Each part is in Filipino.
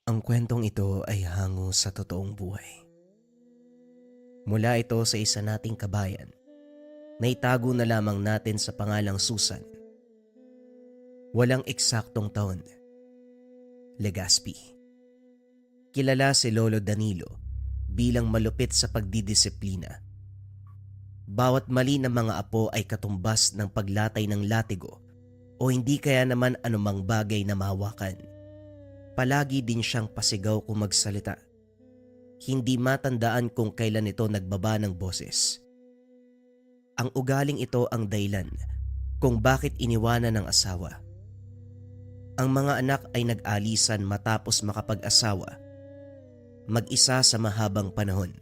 Ang kwentong ito ay hango sa totoong buhay. Mula ito sa isa nating kabayan na itago na lamang natin sa pangalang Susan. Walang eksaktong taon. Legazpi. Kilala si Lolo Danilo bilang malupit sa pagdidisiplina. Bawat mali ng mga apo ay katumbas ng paglatay ng latigo o hindi kaya naman anumang bagay na mahawakan. Palagi din siyang pasigaw kung magsalita. Hindi matandaan kung kailan ito nagbaba ng boses. Ang ugaling ito ang dahilan kung bakit iniwanan ng asawa. Ang mga anak ay nag-alisan matapos makapag-asawa. Mag-isa sa mahabang panahon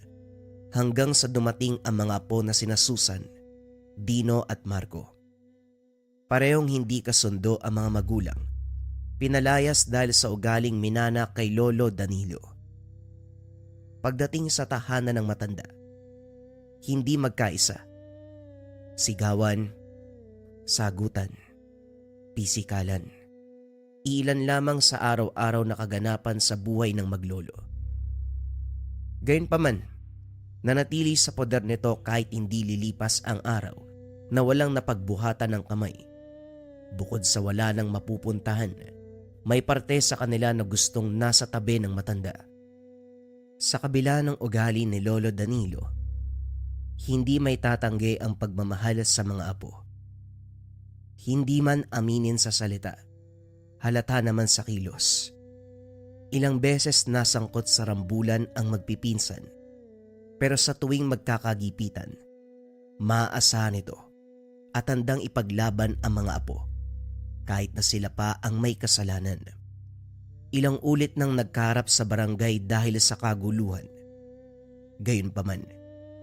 hanggang sa dumating ang mga apo na sina Susan, Dino at Marco. Parehong hindi kasundo ang mga magulang. Pinalayas dahil sa ugaling minana kay Lolo Danilo. Pagdating sa tahanan ng matanda, hindi magkaisa. Sigawan, sagutan, pisikalan. Ilan lamang sa araw-araw na kaganapan sa buhay ng maglolo. Gayunpaman, nanatili sa poder nito kahit hindi lilipas ang araw na walang napagbuhatan ng kamay. Bukod sa wala nang mapupuntahan, may parte sa kanila na gustong nasa tabi ng matanda. Sa kabila ng ugali ni Lolo Danilo, hindi may tatanggi ang pagmamahal sa mga apo. Hindi man aminin sa salita, halata naman sa kilos. Ilang beses nasangkot sa rambulan ang magpipinsan, pero sa tuwing magkakagipitan, maaasahan ito at handang ipaglaban ang mga apo. Kahit na sila pa ang may kasalanan. Ilang ulit nang nagkaharap sa barangay dahil sa kaguluhan. Gayunpaman,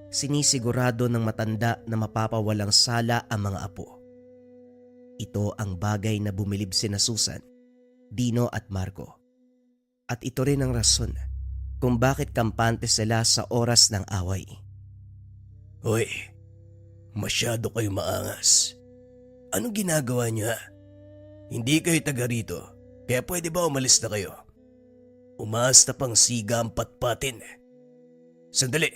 sinisigurado ng matanda na mapapawalang sala ang mga apo. Ito ang bagay na bumilib sina Susan, Dino at Marco. At ito rin ang rason kung bakit kampante sila sa oras ng away. Hoy, masyado kayo maangas. Anong ginagawa niyo? Hindi kayo taga rito, kaya pwede ba umalis na kayo? Umaas na pang siga ang patpatin. Sandali,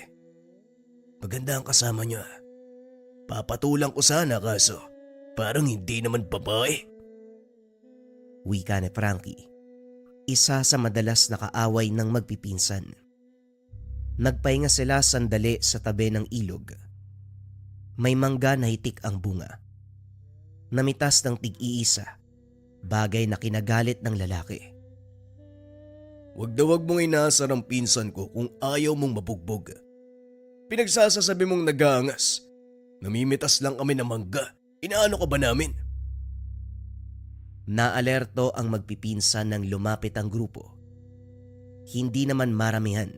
maganda ang kasama niyo. Papatulang ko sana kaso parang hindi naman babae. Wika ni Frankie, isa sa madalas na kaaway ng magpipinsan. Nagpahinga sila sandali sa tabi ng ilog. May mangga na hitik ang bunga. Namitas ng tig-iisa, bagay na kinagalit ng lalaki. Wag na wag mong inaasar ang pinsan ko kung ayaw mong mabugbog. Pinagsasasabi mong nag-aangas. Namimitas lang kami ng mangga. Inaano ka ba namin? Naalerto ang magpipinsan nang lumapit ang grupo. Hindi naman maramihan.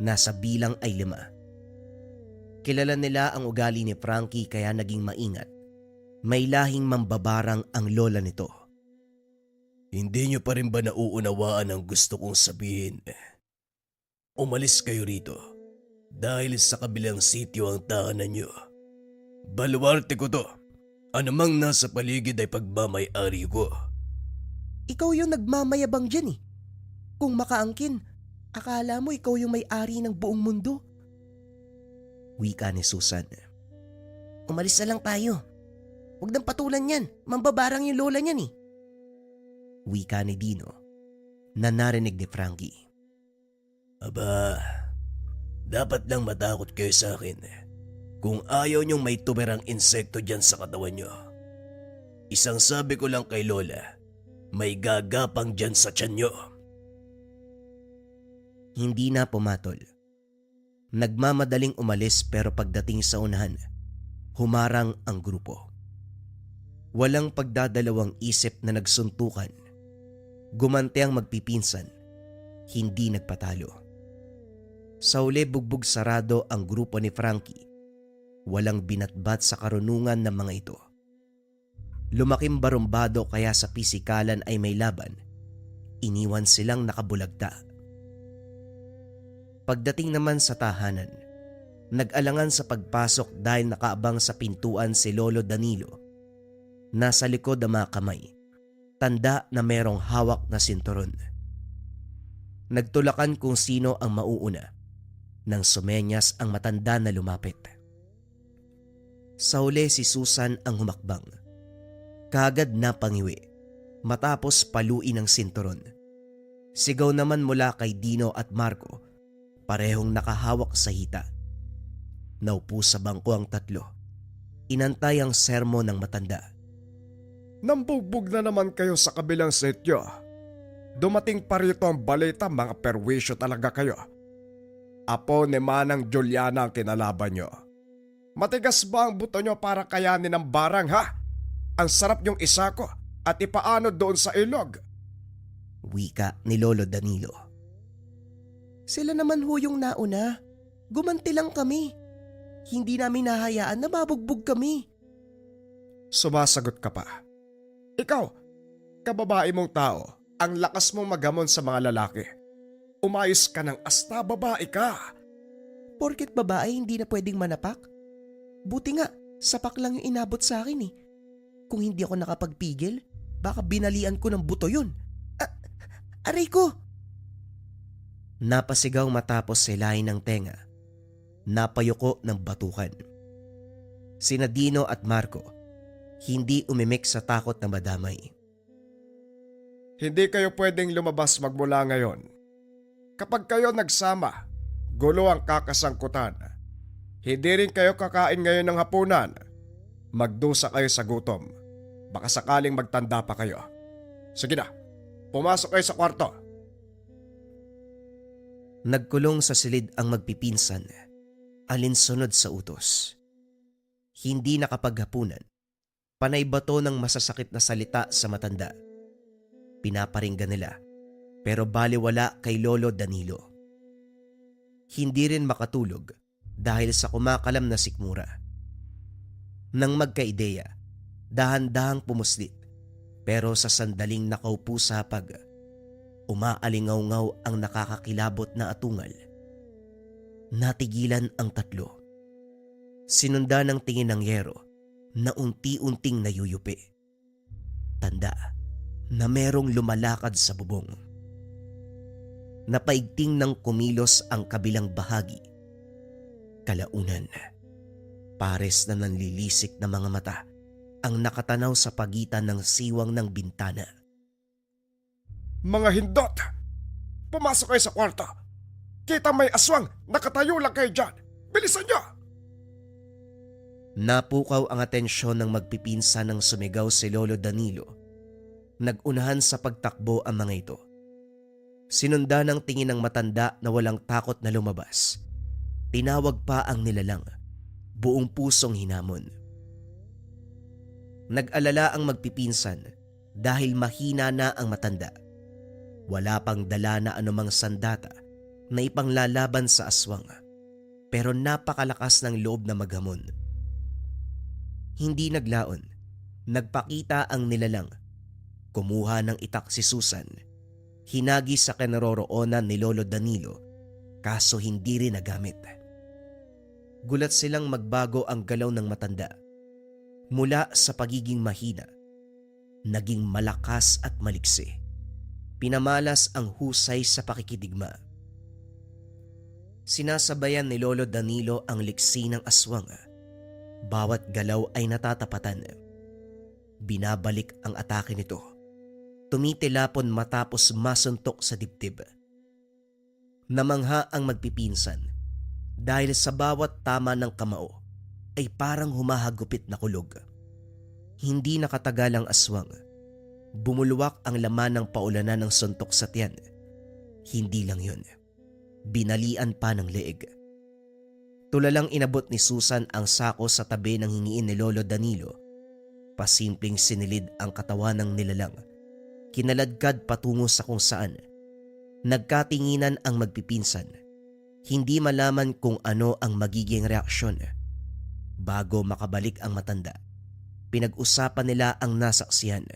Nasa bilang ay 5. Kilala nila ang ugali ni Frankie kaya naging maingat. May lahing mambabarang ang lola nito. Hindi niyo pa rin ba nauunawaan ang gusto kong sabihin? Umalis kayo rito dahil sa kabilang sityo ang tahanan niyo. Baluarte ko to. Anumang nasa paligid ay pagmamay-ari ko. Ikaw yung nagmamayabang dyan eh. Kung makaangkin, akala mo ikaw yung may-ari ng buong mundo. Wika ni Susan. Umalis na lang tayo. Huwag nang patulan yan. Mambabarang yung lola niyan eh. Wika ni Dino na narinig ni Frankie. Aba, dapat lang matakot kayo sa akin kung ayaw niyong may tuberang insekto dyan sa katawan niyo. Isang sabi ko lang kay Lola, may gagapang dyan sa tiyan niyo. Hindi na pumatol. Nagmamadaling umalis pero pagdating sa unahan, humarang ang grupo. Walang pagdadalawang isip na nagsuntukan. Gumante ang magpipinsan, hindi nagpatalo. Sa uli bugbog sarado ang grupo ni Frankie. Walang binatbat sa karunungan ng mga ito. Lumaking barumbado kaya sa pisikalan ay may laban. Iniwan silang nakabulagta. Pagdating naman sa tahanan, nag-alangan sa pagpasok dahil nakaabang sa pintuan si Lolo Danilo. Nasa likod ang mga kamay. tanda na merong hawak na sinturon. Nagtulakan kung sino ang mauuna nang sumenyas ang matanda na lumapit. Sa huli si Susan ang humakbang. Kaagad na pangiwi matapos paluin ang sinturon. Sigaw naman mula kay Dino at Marco, parehong nakahawak sa hita. Naupo sa bangko ang tatlo. Inantay ang sermon ng matanda. Nambugbog na naman kayo sa kabilang setyo. Dumating pa rito ang balita, mga perwisyo talaga kayo. Apo ni Manang Juliana ang kinalaban nyo. Matigas ba ang buto nyo para kayanin ang barang, ha? Ang sarap yung isako at ipaano doon sa ilog. Wika ni Lolo Danilo. Sila naman ho yung nauna. Gumanti lang kami. Hindi namin nahayaan na mabugbog kami. Sumasagot ka pa. Ikaw, kababae mong tao, ang lakas mong magamon sa mga lalaki. Umayos ka ng asta, babae ka. Porket babae hindi na pwedeng manapak? Buti nga, sapak lang yung inabot sa akin eh. Kung hindi ako nakapagpigil, baka binalian ko ng buto yun. Aray ko! Napasigaw matapos silahin ng tenga. Napayuko ng batukan. Sina Dino at Marco, hindi umimik sa takot na madamay. Hindi kayo pwedeng lumabas magmula ngayon. Kapag kayo nagsama, gulo ang kakasangkutan. Hindi rin kayo kakain ngayon ng hapunan. Magdusa kayo sa gutom. Baka sakaling magtanda pa kayo. Sige na, pumasok kayo sa kwarto. Nagkulong sa silid ang magpipinsan, alinsunod sa utos. Hindi nakapaghapunan, panay bato ng masasakit na salita sa matanda. Pinaparinggan nila, pero baliwala kay Lolo Danilo. Hindi rin makatulog dahil sa kumakalam na sikmura. Nang magkaideya, dahan-dahang pumuslit, pero sa sandaling nakaupo sa hapag, umaalingaw-ngaw ang nakakakilabot na atungal. Natigilan ang tatlo. Sinundan ng tingin ng Yero na unti-unting nayuyupi. Tanda na merong lumalakad sa bubong. Napaigting ng kumilos ang kabilang bahagi. Kalaunan, pares na nanlilisik na mga mata ang nakatanaw sa pagitan ng siwang ng bintana. Mga hindot! Pumasok kayo sa kwarto. Kita may aswang, nakatayo lang kayo dyan. Bilisan nyo! Napukaw ang atensyon ng magpipinsa ng sumigaw si Lolo Danilo. Nagunahan sa pagtakbo ang mga ito. Sinundan ng tingin ng matanda na walang takot na lumabas. Tinawag pa ang nilalang, buong pusong hinamon. Nag-alala ang magpipinsan dahil mahina na ang matanda. Wala pang dala na anumang sandata na ipanglalaban sa aswang, pero napakalakas ng loob na maghamon. Hindi naglaon, nagpakita ang nilalang. Kumuha ng itak si Susan, hinagi sa kinaroroonan ni Lolo Danilo, kaso hindi rin nagamit. Gulat silang magbago ang galaw ng matanda. Mula sa pagiging mahina, naging malakas at maliksi. Pinamalas ang husay sa pakikidigma. Sinasabayan ni Lolo Danilo ang liksi ng aswang. Bawat galaw ay natatapatan. Binabalik ang atake nito. Tumitilapon matapos masuntok sa dibdib. Namangha ang magpipinsan dahil sa bawat tama ng kamao ay parang humahagupit na kulog. Hindi nakatagal ang aswang. Bumulwak ang laman ng paulanan ng suntok sa tiyan. Hindi lang yun. Binalian pa ng leeg. Tulalang inabot ni Susan ang sako sa tabi ng hingiin ni Lolo Danilo. Pasimpleng sinilid ang katawan ng nilalang. Kinaladkad patungo sa kung saan. Nagkatinginan ang magpipinsan. Hindi malaman kung ano ang magiging reaksyon. Bago makabalik ang matanda, pinag-usapan nila ang nasaksihan.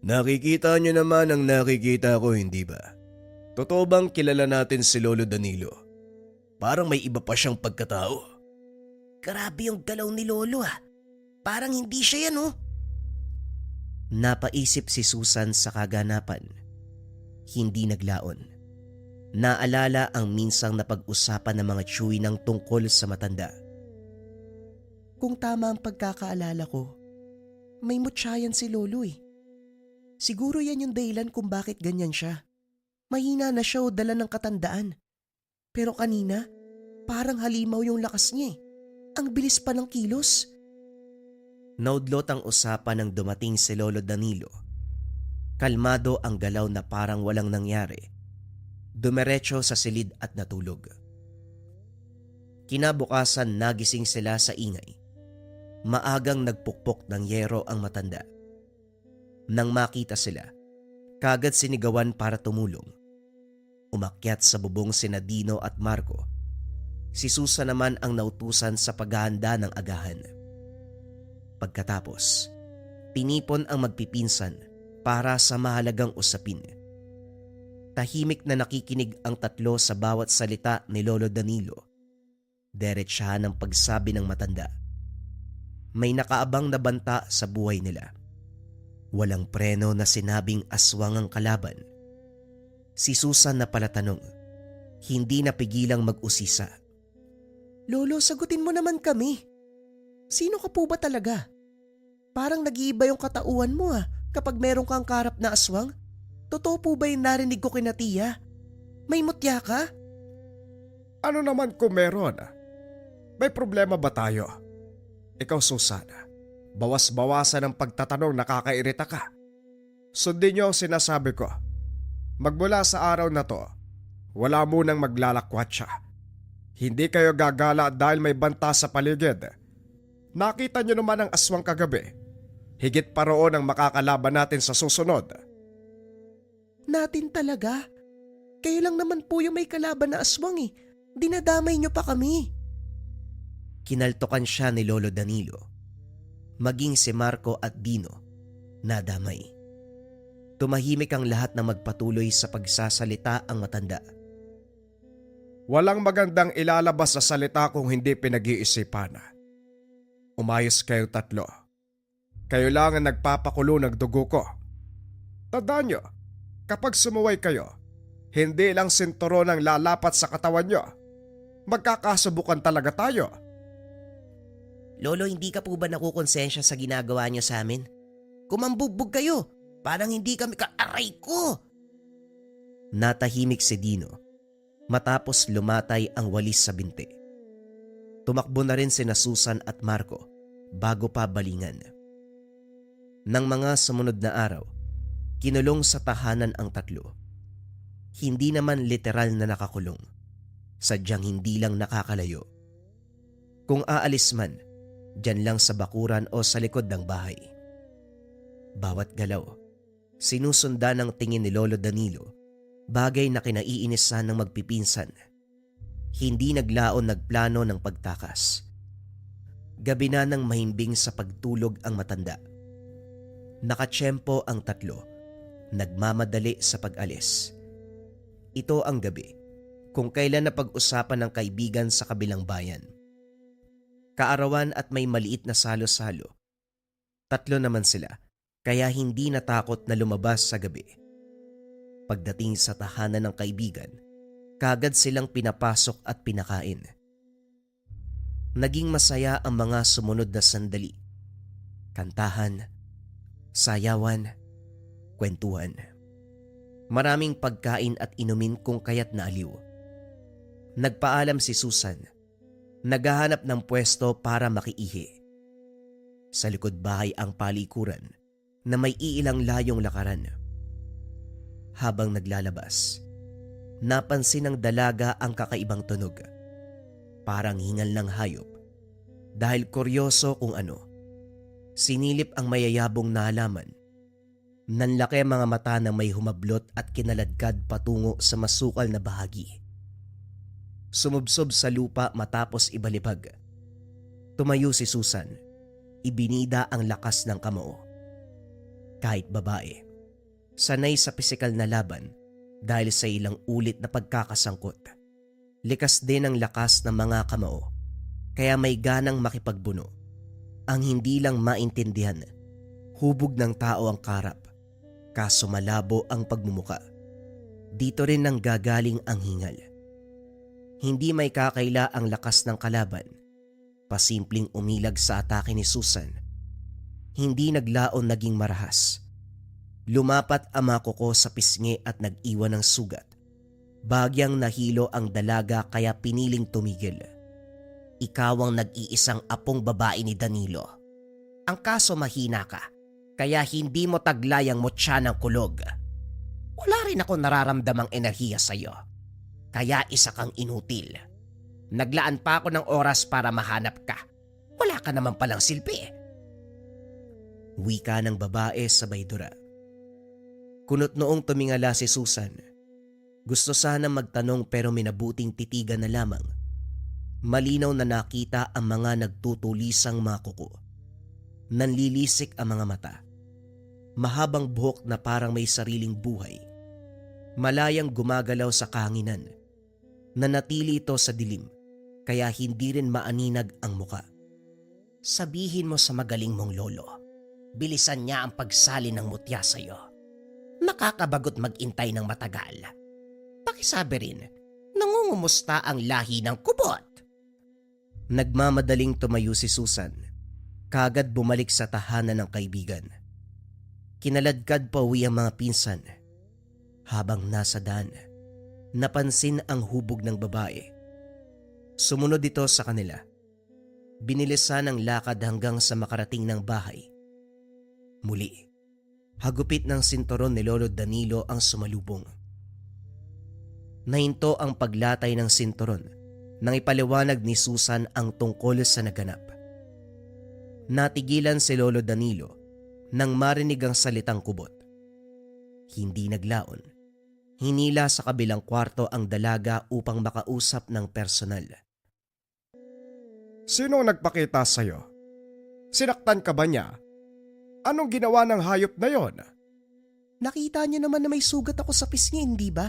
Nakikita niyo naman ang nakikita ko, hindi ba? Totoo bang kilala natin si Lolo Danilo? Parang may iba pa siyang pagkatao. Grabe yung galaw ni Lolo ah. Parang hindi siya yan oh. Napaisip si Susan sa kaganapan. Hindi naglaon. Naalala ang minsang napag-usapan ng mga Chewy ng tungkol sa matanda. Kung tama ang pagkakaalala ko, may mutsayan si Lolo eh. Siguro yan yung dahilan kung bakit ganyan siya. Mahina na siya o dala ng katandaan. Pero kanina, parang halimaw yung lakas niya eh. Ang bilis pa ng kilos. Naudlot ang usapan nang dumating si Lolo Danilo. Kalmado ang galaw na parang walang nangyari. Dumiretso sa silid at natulog. Kinabukasan nagising sila sa ingay. Maagang nagpukpok ng yero ang matanda. Nang makita sila, kagad sinigawan para tumulong. Umakyat sa bubong sina Dino at Marco. Si Susan naman ang nautusan sa paghahanda ng agahan. Pagkatapos, tinipon ang magpipinsan para sa mahalagang usapin. Tahimik na nakikinig ang tatlo sa bawat salita ni Lolo Danilo. Diretsahan ang pagsabi ng matanda. May nakaabang na banta sa buhay nila. Walang preno na sinabing aswang ang kalaban. Si Susan na palatanong, hindi napigilang mag-usisa. Lolo, sagutin mo naman kami. Sino ka po ba talaga? Parang nag-iiba yung katauhan mo kapag meron kang karap na aswang. Totoo po ba yung narinig ko kina Tia? May mutya ka? Ano naman kung meron? May problema ba tayo? Ikaw, Susan, bawas-bawasan ang pagtatanong, nakakairita ka. Sundin niyo ang sinasabi ko. Magmula sa araw na to, wala munang maglalakwat siya. Hindi kayo gagala dahil may banta sa paligid. Nakita niyo naman ang aswang kagabi. Higit pa roon ang makakalaban natin sa susunod. Natin talaga? Kayo lang naman po yung may kalaban na aswang eh. Dinadamay niyo pa kami. Kinaltokan siya ni Lolo Danilo. Maging si Marco at Dino, nadamay. Tumahimik ang lahat na magpatuloy sa pagsasalita ang matanda. Walang magandang ilalabas sa salita kung hindi pinag-iisipan. Umayos kayong tatlo. Kayo lang ang nagpapakulo ng dugo ko. Tandaan nyo, kapag sumuway kayo, hindi lang sinturon ang lalapat sa katawan nyo. Magkakasubukan talaga tayo. Lolo, hindi ka po ba nakukonsensya sa ginagawa niyo sa amin? Kumambugbog kayo, parang hindi kami ka-aray ko. Natahimik si Dino matapos lumatay ang walis sa binti. Tumakbo na rin sina Susan at Marco bago pa balingan. Nang mga sumunod na araw, kinulong sa tahanan ang tatlo. Hindi naman literal na nakakulong, sadyang hindi lang nakakalayo. Kung aalis man, diyan lang sa bakuran o sa likod ng bahay. Bawat galaw, sinusundan ng tingin ni Lolo Danilo, bagay na kinaiinisan ng magpipinsan. Hindi naglaon nagplano ng pagtakas. Gabi na nang mahimbing sa pagtulog ang matanda. Nakatsyempo ang tatlo, nagmamadali sa pag-alis. Ito ang gabi, kung kailan na pag-usapan ng kaibigan sa kabilang bayan. Kaarawan at may maliit na salo-salo. Tatlo naman sila, kaya hindi natakot na lumabas sa gabi. Pagdating sa tahanan ng kaibigan, kagad silang pinapasok at pinakain. Naging masaya ang mga sumunod na sandali. Kantahan, sayawan, kwentuhan. Maraming pagkain at inumin kung kaya't naaliw. Nagpaalam si Susan. Naghahanap ng pwesto para makiihi. Sa likod bahay ang palikuran na may iilang layong lakaran. Habang naglalabas, napansin ng dalaga ang kakaibang tunog. Parang hingal ng hayop. Dahil kuryoso kung ano, sinilip ang mayayabong na halaman. Nanlaki ang mga mata na may humablot at kinaladkad patungo sa masukal na bahagi. Sumubsob sa lupa matapos ibalibag. Tumayo si Susan. Ibinida ang lakas ng kamao. Kahit babae, sanay sa pisikal na laban dahil sa ilang ulit na pagkakasangkot. Likas din ang lakas ng mga kamao, kaya may ganang makipagbuno. Ang hindi lang maintindihan, Hubog ng tao ang karap, kaso malabo ang pagmumuka. Dito rin nang gagaling ang hingal. Hindi may kakaila ang lakas ng kalaban. Pasimpleng umilag sa atake ni Susan. Hindi naglaon naging marahas. Lumapat ang mga kuko sa pisngi at nag-iwan ng sugat. Bagyang nahilo ang dalaga kaya piniling tumigil. Ikaw ang nag-iisang apong babae ni Danilo. Ang kaso mahina ka, kaya hindi mo taglay ang mutya ng kulog. Wala rin ako nararamdamang enerhiya sa'yo. Kaya isa kang inutil. Naglaan pa ako ng oras para mahanap ka. Wala ka naman palang silbi. Wika ng babae sabay dura. Kunot noong tumingala si Susan. Gusto sana magtanong pero minabuting titigan na lamang. Malinaw na nakita ang mga nagtutulisang mga kuko. Nanlilisik ang mga mata. Mahabang buhok na parang may sariling buhay. Malayang gumagalaw sa kahanginan. Nanatili ito sa dilim, kaya hindi rin maaninag ang muka. Sabihin mo sa magaling mong lolo, bilisan niya ang pagsali ng mutya sa'yo. Nakakabagot mag-intay ng matagal. Pakisabi rin, nangungumusta ang lahi ng kubot. Nagmamadaling tumayo si Susan. Kagad bumalik sa tahanan ng kaibigan. Kinaladkad pa uwi ang mga pinsan. Habang nasa daan, napansin ang hubog ng babae. Sumunod ito sa kanila. Binilisan ang lakad hanggang sa makarating ng bahay. Muli, hagupit ng sinturon ni Lolo Danilo ang sumalubong. Nahinto ang paglatay ng sinturon nang ipaliwanag ni Susan ang tungkol sa naganap. Natigilan si Lolo Danilo nang marinig ang salitang kubot. Hindi naglaon. Hinila sa kabilang kwarto ang dalaga upang makausap ng personal. Sino nagpakita sa'yo? Sinaktan ka ba niya? Anong ginawa ng hayop na yon? Nakita niyo naman na may sugat ako sa pisngi, hindi ba?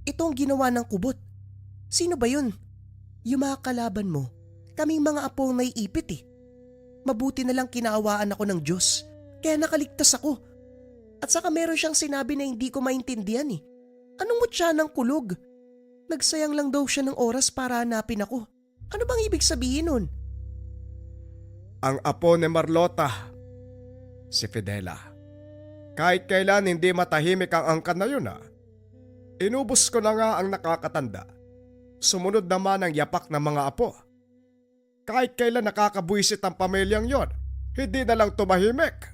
Ito ang ginawa ng kubot. Sino ba yun? Yung mga kalaban mo. Kaming mga apo ang naiipit eh. Mabuti na lang kinaawaan ako ng Diyos. Kaya nakaligtas ako. At saka meron siyang sinabi na hindi ko maintindihan eh. Anong mutya ng kulog? Nagsayang lang daw siya ng oras para hanapin ako. Ano bang ibig sabihin nun? Ang apo ni Marlota, si Fidela. Kahit kailan hindi matahimik ang angkan na yun Inubos ko na nga ang nakakatanda. Sumunod naman ang yapak ng mga apo. Kahit kailan nakakabuisit ang pamilyang yon, hindi na lang tumahimik.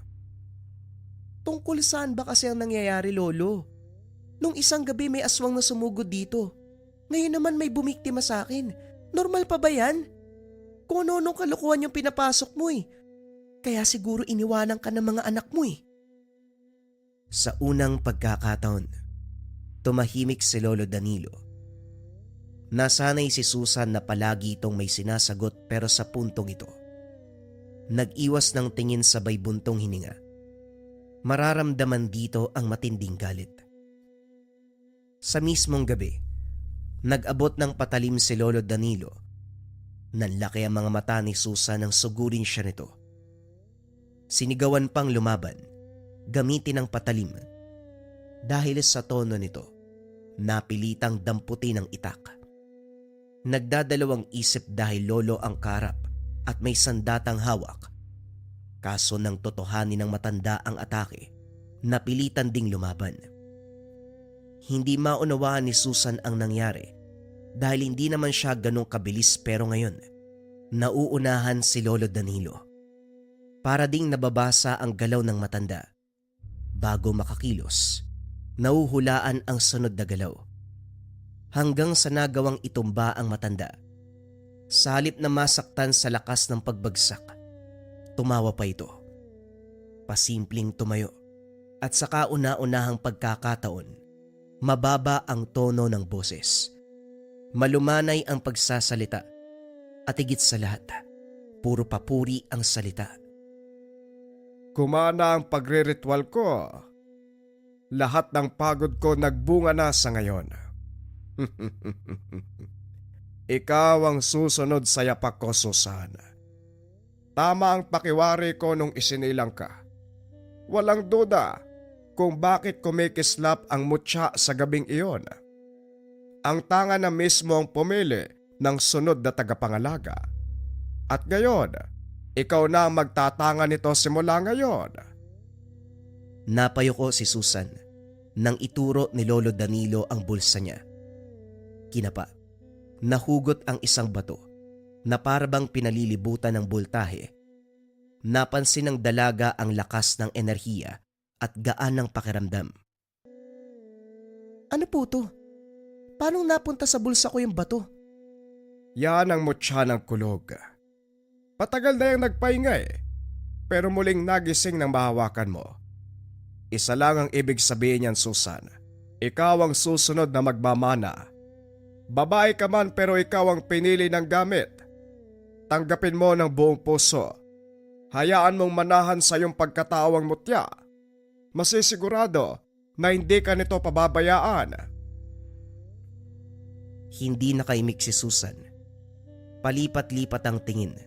Tungkol saan ba kasi ang nangyayari, Lolo? Nung isang gabi may aswang na sumugod dito. Ngayon naman may bumiktima sa akin. Normal pa ba yan? Kung ano-anong kalukuhan yung pinapasok mo eh. Kaya siguro iniwanan ka ng mga anak mo eh. Sa unang pagkakataon, tumahimik si Lolo Danilo. Nasanay si Susan na palagi itong may sinasagot pero sa puntong ito. Nag-iwas ng tingin sabay buntong hininga. Mararamdaman dito ang matinding galit. Sa mismong gabi, nag-abot ng patalim si Lolo Danilo. Nanlaki ang mga mata ni Susan nang sugurin siya nito. Sinigawan pang lumaban, gamitin ang patalim. Dahil sa tono nito, napilitang damputi ng itak. Nagdadalawang isip dahil lolo ang karap at may sandatang hawak. Kaso nang totohanin ng matanda ang atake, napilitan ding lumaban. Hindi maunawaan ni Susan ang nangyari dahil hindi naman siya ganong kabilis pero ngayon, nauunahan si Lolo Danilo. Para ding nababasa ang galaw ng matanda. Bago makakilos, nauhulaan ang sunod na galaw. Hanggang sa nagawang itumba ang matanda. Sa halip na masaktan sa lakas ng pagbagsak, tumawa pa ito. Pasimpleng tumayo at sa kauna-unahang pagkakataon, mababa ang tono ng boses. Malumanay ang pagsasalita at higit sa lahat, puro papuri ang salita. Kumana ang pagre-ritual ko. Lahat ng pagod ko nagbunga na sa ngayon. Ikaw ang susunod sa yapak ko, Susan. Tama ang pakiwari ko nung isinilang ka. Walang duda kung bakit kumikislap ang mutya sa gabing iyon. Ang tanga na mismo ang pumili ng sunod na tagapangalaga. At ngayon, ikaw na ang magtatanga nito simula ngayon. Napayuko si Susan nang ituro ni Lolo Danilo ang bulsa niya. Kinapa, nahugot ang isang bato na parabang pinalilibutan ng bultahe. Napansin ng dalaga ang lakas ng enerhiya at gaan ng pakiramdam. Ano po to? Paano napunta sa bulsa ko yung bato? Yan ang mutya ng kulog. Patagal na yung nagpahinga pero muling nagising nang mahawakan mo. Isa lang ang ibig sabihin niyan, Susan. Ikaw ang susunod na magmamana. Babae ka man pero ikaw ang pinili ng gamit. Tanggapin mo ng buong puso. Hayaan mong manahan sa iyong pagkatao ang mutya. Masisigurado na hindi ka nito pababayaan. Hindi nakaimik si Susan. Palipat-lipat ang tingin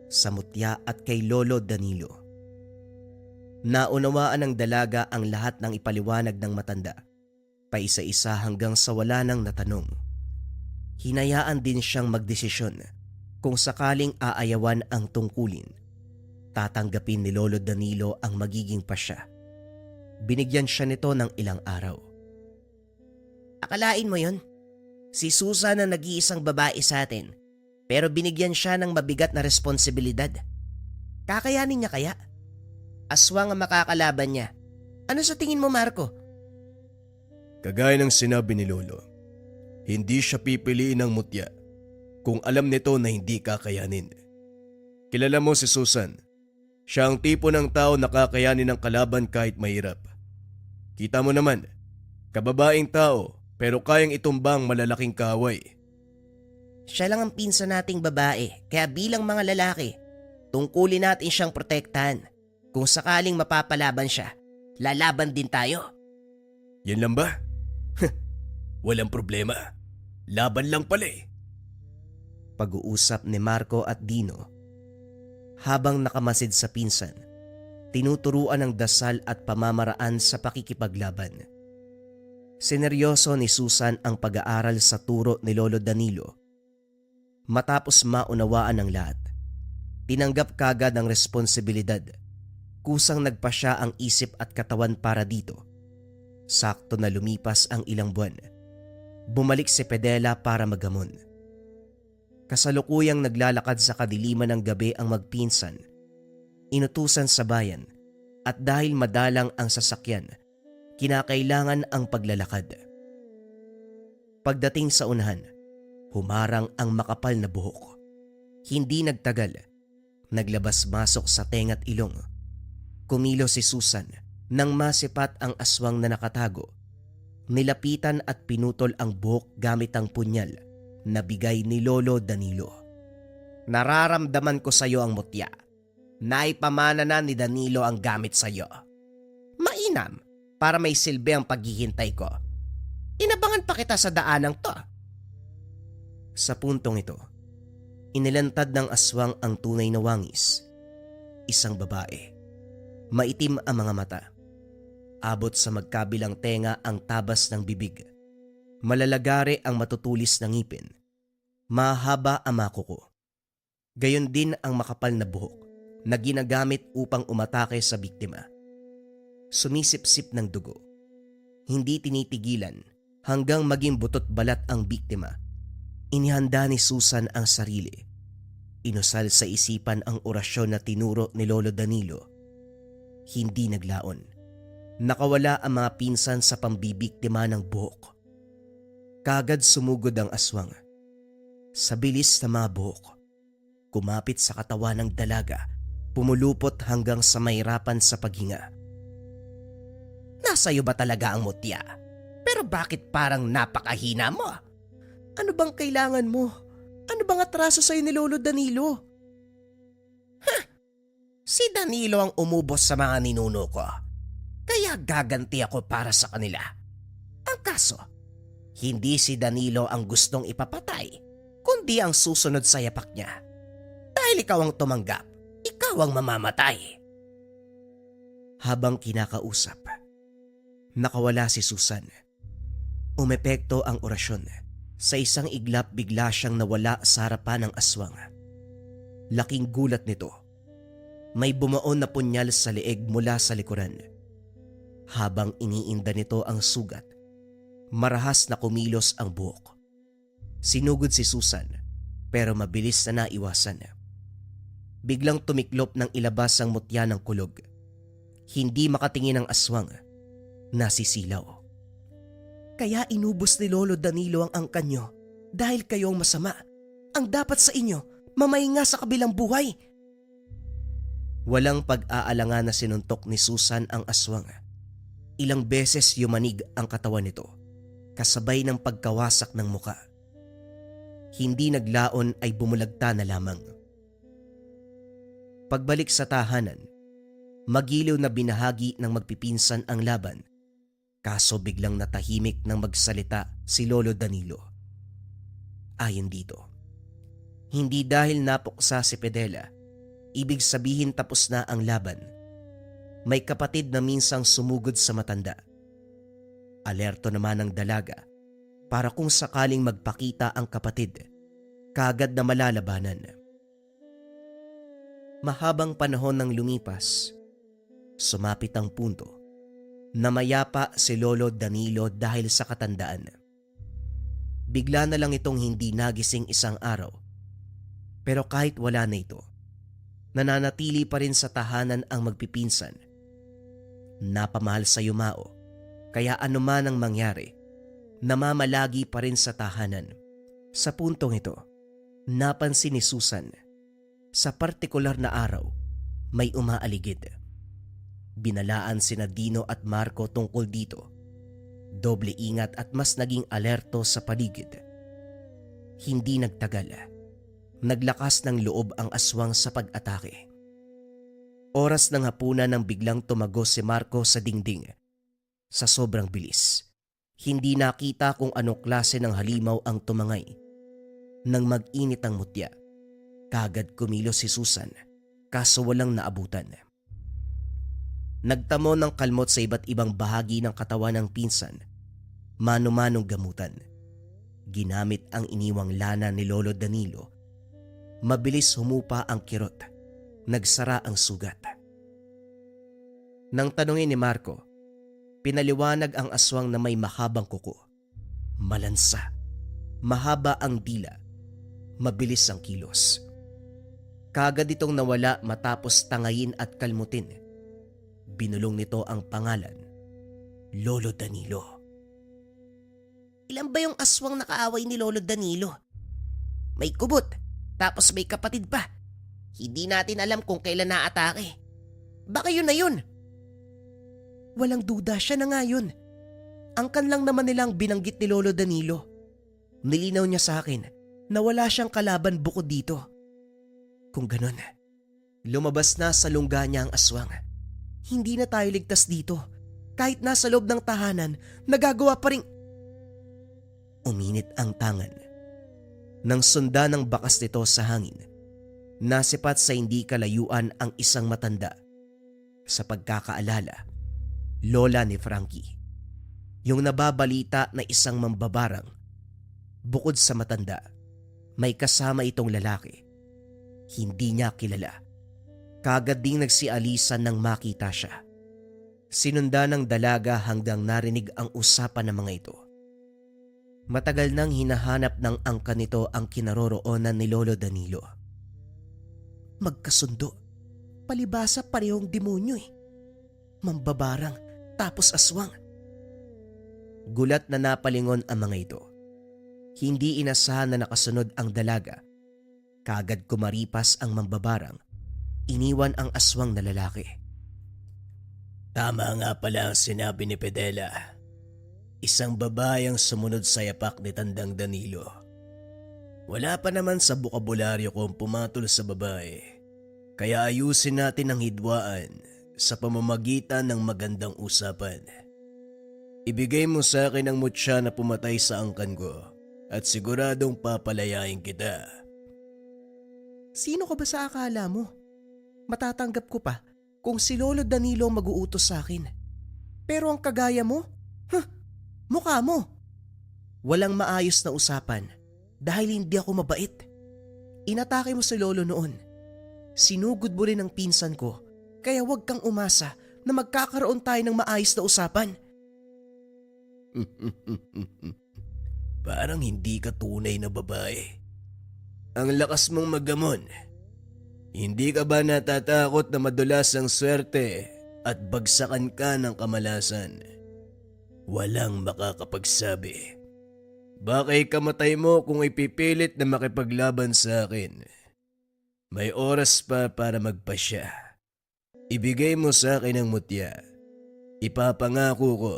sa mutya at kay Lolo Danilo. Naunawaan ng dalaga ang lahat ng ipaliwanag ng matanda, paisa-isa hanggang sa wala nang natanong. Hinayaan din siyang magdesisyon kung sakaling aayawan ang tungkulin. Tatanggapin ni Lolo Danilo ang magiging pasya. Binigyan siya nito ng ilang araw. Akalain mo yon? Si Susan ang nag-iisang babae sa atin, pero binigyan siya ng mabigat na responsibilidad. Kakayanin niya kaya? Aswang ang makakalaban niya. Ano sa tingin mo, Marco? Kagaya ng sinabi ni Lolo, hindi siya pipiliin ng mutya kung alam nito na hindi kakayanin. Kilala mo si Susan. Siya ang tipo ng tao na kakayanin ng kalaban kahit mahirap. Kita mo naman, kababaeng tao pero kayang itumbang malalaking kaaway. Siya lang ang pinsan nating babae, kaya bilang mga lalaki, tungkulin natin siyang protektahan. Kung sakaling mapapalaban siya, lalaban din tayo. Yan lang ba? Walang problema. Laban lang pala Pag-uusap ni Marco at Dino. Habang nakamasid sa pinsan, tinuturuan ng dasal at pamamaraan sa pakikipaglaban. Sineryoso ni Susan ang pag-aaral sa turo ni Lolo Danilo. Matapos maunawaan ng lahat, tinanggap kagad ang responsibilidad. Kusang nagpasya ang isip at katawan para dito. Sakto na lumipas ang ilang buwan. Bumalik si Pedela para maghamon. Kasalukuyang naglalakad sa kadiliman ng gabi ang magpinsan. Inutusan sa bayan at dahil madalang ang sasakyan, kinakailangan ang paglalakad. Pagdating sa unahan, humarang ang makapal na buhok. Hindi nagtagal, naglabas-masok sa tenga't ilong. Kumilo si Susan nang masipat ang aswang na nakatago. Nilapitan at pinutol ang buhok gamit ang punyal na bigay ni Lolo Danilo. Nararamdaman ko sa iyo ang mutya. Naipamana na ni Danilo ang gamit sa iyo. Mainam para may silbi ang paghihintay ko. Inabangan pa kita sa daanang to. Sa puntong ito, inilantad ng aswang ang tunay na wangis. Isang babae. Maitim ang mga mata. Abot sa magkabilang tenga ang tabas ng bibig. Malalagari ang matutulis ng ngipin. Mahaba ang makuko. Gayon din ang makapal na buhok na ginagamit upang umatake sa biktima. Sumisip-sip ng dugo. Hindi tinitigilan hanggang maging butot balat ang biktima. Inihanda ni Susan ang sarili. Inusal sa isipan ang orasyon na tinuro ni Lolo Danilo. Hindi naglaon. Nakawala ang mga pinsan sa pambibiktima ng buhok. Kagad sumugod ang aswang. Sa bilis na mga buhok, kumapit sa katawan ng dalaga, pumulupot hanggang sa mahirapan sa paghinga. Nasa iyo ba talaga ang mutya? Pero bakit parang napakahina mo? Ano bang kailangan mo? Ano bang atraso sa'yo ni Lolo Danilo? Si Danilo ang umubos sa mga ninuno ko. Kaya gaganti ako para sa kanila. Ang kaso, hindi si Danilo ang gustong ipapatay, kundi ang susunod sa yapak niya. Dahil ikaw ang tumanggap, ikaw ang mamamatay. Habang kinakausap, nakawala si Susan. Umepekto ang orasyon. Sa isang iglap bigla siyang nawala sa harapan ng aswang. Laking gulat nito. May bumaon na punyal sa leeg mula sa likuran. Habang iniinda nito ang sugat, marahas na kumilos ang buhok. Sinugod si Susan pero mabilis na naiwasan. Biglang tumiklop ng ilabas ang mutya ng kulog. Hindi makatingin ang aswang. Nasisilaw. Kaya inubos ni Lolo Danilo ang angkan nyo dahil kayong masama. Ang dapat sa inyo, mamahinga sa kabilang buhay. Walang pag-aalangan na sinuntok ni Susan ang aswang. Ilang beses yumanig ang katawan nito, kasabay ng pagkawasak ng muka. Hindi naglaon ay bumulagta na lamang. Pagbalik sa tahanan, magiliw na binahagi ng magpipinsan ang laban. Kaso biglang natahimik nang magsalita si Lolo Danilo. Ayon dito, hindi dahil napuksa si Pedela, ibig sabihin tapos na ang laban. May kapatid na minsang sumugod sa matanda. Alerto naman ang dalaga para kung sakaling magpakita ang kapatid, kaagad na malalabanan. Mahabang panahon nang lumipas, sumapit ang punto na mayapa si Lolo Danilo dahil sa katandaan. Bigla na lang itong hindi nagising isang araw. Pero kahit wala na ito, nananatili pa rin sa tahanan ang magpipinsan. Napamahal sa yumao, kaya anuman ang mangyari, namamalagi pa rin sa tahanan. Sa puntong ito, napansin ni Susan, sa partikular na araw, may umaaligid. Binalaan sina Dino at Marco tungkol dito. Doble ingat at mas naging alerto sa paligid. Hindi nagtagal. Naglakas ng loob ang aswang sa pag-atake. Oras ng hapunan nang biglang tumagos si Marco sa dingding. Sa sobrang bilis, hindi nakita kung anong klase ng halimaw ang tumangay. Nang mag-init ang mutya, kagad kumilos si Susan, kaso walang naabutan. Nagtamo ng kalmot sa iba't ibang bahagi ng katawan ng pinsan. Mano-manong gamutan. Ginamit ang iniwang lana ni Lolo Danilo. Mabilis humupa ang kirot. Nagsara ang sugat. Nang tanungin ni Marco, pinaliwanag ang aswang na may mahabang kuko. Malansa. Mahaba ang dila. Mabilis ang kilos. Kagad itong nawala matapos tangayin at kalmutin. Binulong nito ang pangalan, Lolo Danilo. Ilan ba yung aswang nakaaway ni Lolo Danilo? May kubot, tapos may kapatid pa. Hindi natin alam kung kailan naatake. Baka yun na yun. Walang duda, siya na nga yun. Angkan lang naman nilang binanggit ni Lolo Danilo. Nilinaw niya sa akin na wala siyang kalaban bukod dito. Kung ganun, lumabas na sa lungga niya ang aswang. Hindi na tayo ligtas dito. Kahit nasa loob ng tahanan, nagagawa pa rin. Uminit ang tangan. Nang sunda ng bakas nito sa hangin, nasipat sa hindi kalayuan ang isang matanda. Sa pagkakaalala, lola ni Frankie. Yung nababalita na isang mambabarang. Bukod sa matanda, may kasama itong lalaki. Hindi niya kilala. Kagad ding nagsialisan nang makita siya. Sinunda ng dalaga hanggang narinig ang usapan ng mga ito. Matagal nang hinahanap ng angka nito ang kinaroroonan ni Lolo Danilo. Magkasundo. Palibasa parehong demonyo eh. Mambabarang tapos aswang. Gulat na napalingon ang mga ito. Hindi inasahan na nakasunod ang dalaga. Kagad kumaripas ang mambabarang. Iniwan ang aswang na lalaki. Tama nga pala ang sinabi ni Pedela. Isang babae ang sumunod sa yapak ni Tandang Danilo. Wala pa naman sa bukabularyo kung pumatol sa babae. Kaya ayusin natin ang hidwaan sa pamamagitan ng magandang usapan. Ibigay mo sa akin ang mutya na pumatay sa angkan ko at siguradong papalayain kita. Sino ka ba sa akala mo? Matatanggap ko pa kung si Lolo Danilo ang mag-uutos sa akin. Pero ang kagaya mo? Mukha mo. Walang maayos na usapan dahil hindi ako mabait. Inatake mo si Lolo noon. Sinugod mo rin ang pinsan ko, kaya huwag kang umasa na magkakaroon tayo ng maayos na usapan. Parang hindi ka tunay na babae. Ang lakas mong magamon. Hindi ka ba natatakot na madulas ang swerte at bagsakan ka ng kamalasan? Walang makakapagsabi. Baka ikamatay mo kung ipipilit na makipaglaban sa akin. May oras pa para magpasya. Ibigay mo sa akin ang mutya. Ipapangako ko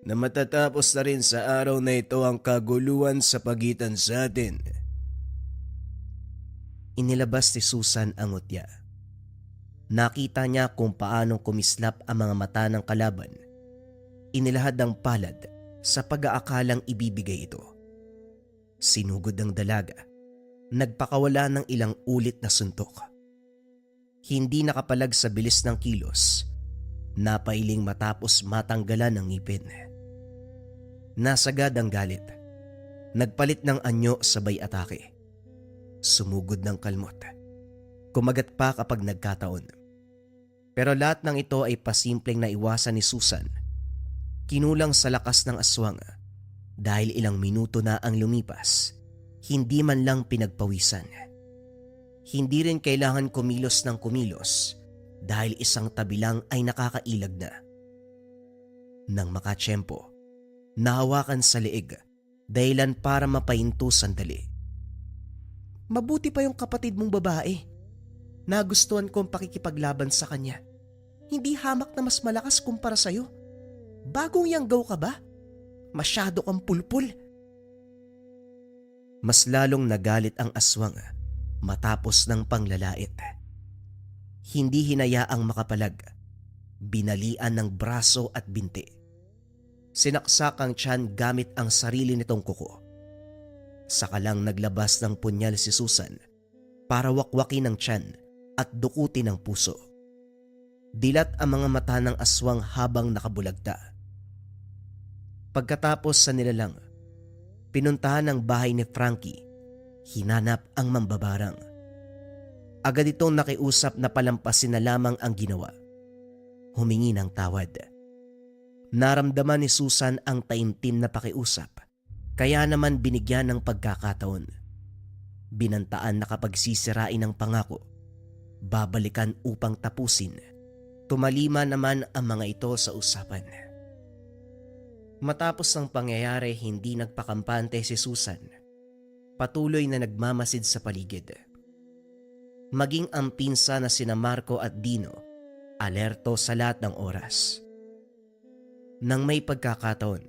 na matatapos na rin sa araw na ito ang kaguluhan sa pagitan sa atin. Inilabas ni Susan ang mutya. Nakita niya kung paanong kumislap ang mga mata ng kalaban. Inilahad ang palad sa pag-aakalang ibibigay ito. Sinugod ang dalaga. Nagpakawala ng ilang ulit na suntok. Hindi nakapalag sa bilis ng kilos. Napailing matapos matanggalan ng ngipin. Nasagad ang galit. Nagpalit ng anyo sabay atake. Sumugod ng kalmot. Kumagat pa kapag nagkataon. Pero lahat ng ito ay pasimpleng naiwasan ni Susan. Kinulang sa lakas ng aswang dahil ilang minuto na ang lumipas, hindi man lang pinagpawisan. Hindi rin kailangan kumilos ng kumilos dahil isang tabi lang ay nakakailag na. Nang makatsyempo, nahawakan sa leeg dahilan para mapahinto sandali. Mabuti pa yung kapatid mong babae. Nagustuhan ko ang pakikipaglaban sa kanya. Hindi hamak na mas malakas kumpara sa'yo. Bagong yanggaw ka ba? Masyado kang pulpul. Mas lalong nagalit ang aswang matapos ng panglalait. Hindi hinayaang makapalag. Binalian ng braso at binti. Sinaksak ang tiyan gamit ang sarili nitong kuko. Saka lang naglabas ng punyal si Susan para wakwakin ang tiyan at dukutin ang puso. Dilat ang mga mata ng aswang habang nakabulagta. Pagkatapos sa nilalang, pinuntahan ang bahay ni Frankie. Hinanap ang mambabarang. Agad itong nakiusap na palampasin na lamang ang ginawa. Humingi ng tawad. Naramdaman ni Susan ang taimtim na pakiusap, kaya naman binigyan ng pagkakataon. Binantaan na kapag sisirain ang pangako, babalikan upang tapusin. Tumalima naman ang mga ito sa usapan. Matapos ang pangyayari, hindi nagpakampante si Susan. Patuloy na nagmamasid sa paligid. Maging ang pinsa na sina Marco at Dino, alerto sa lahat ng oras. Nang may pagkakataon,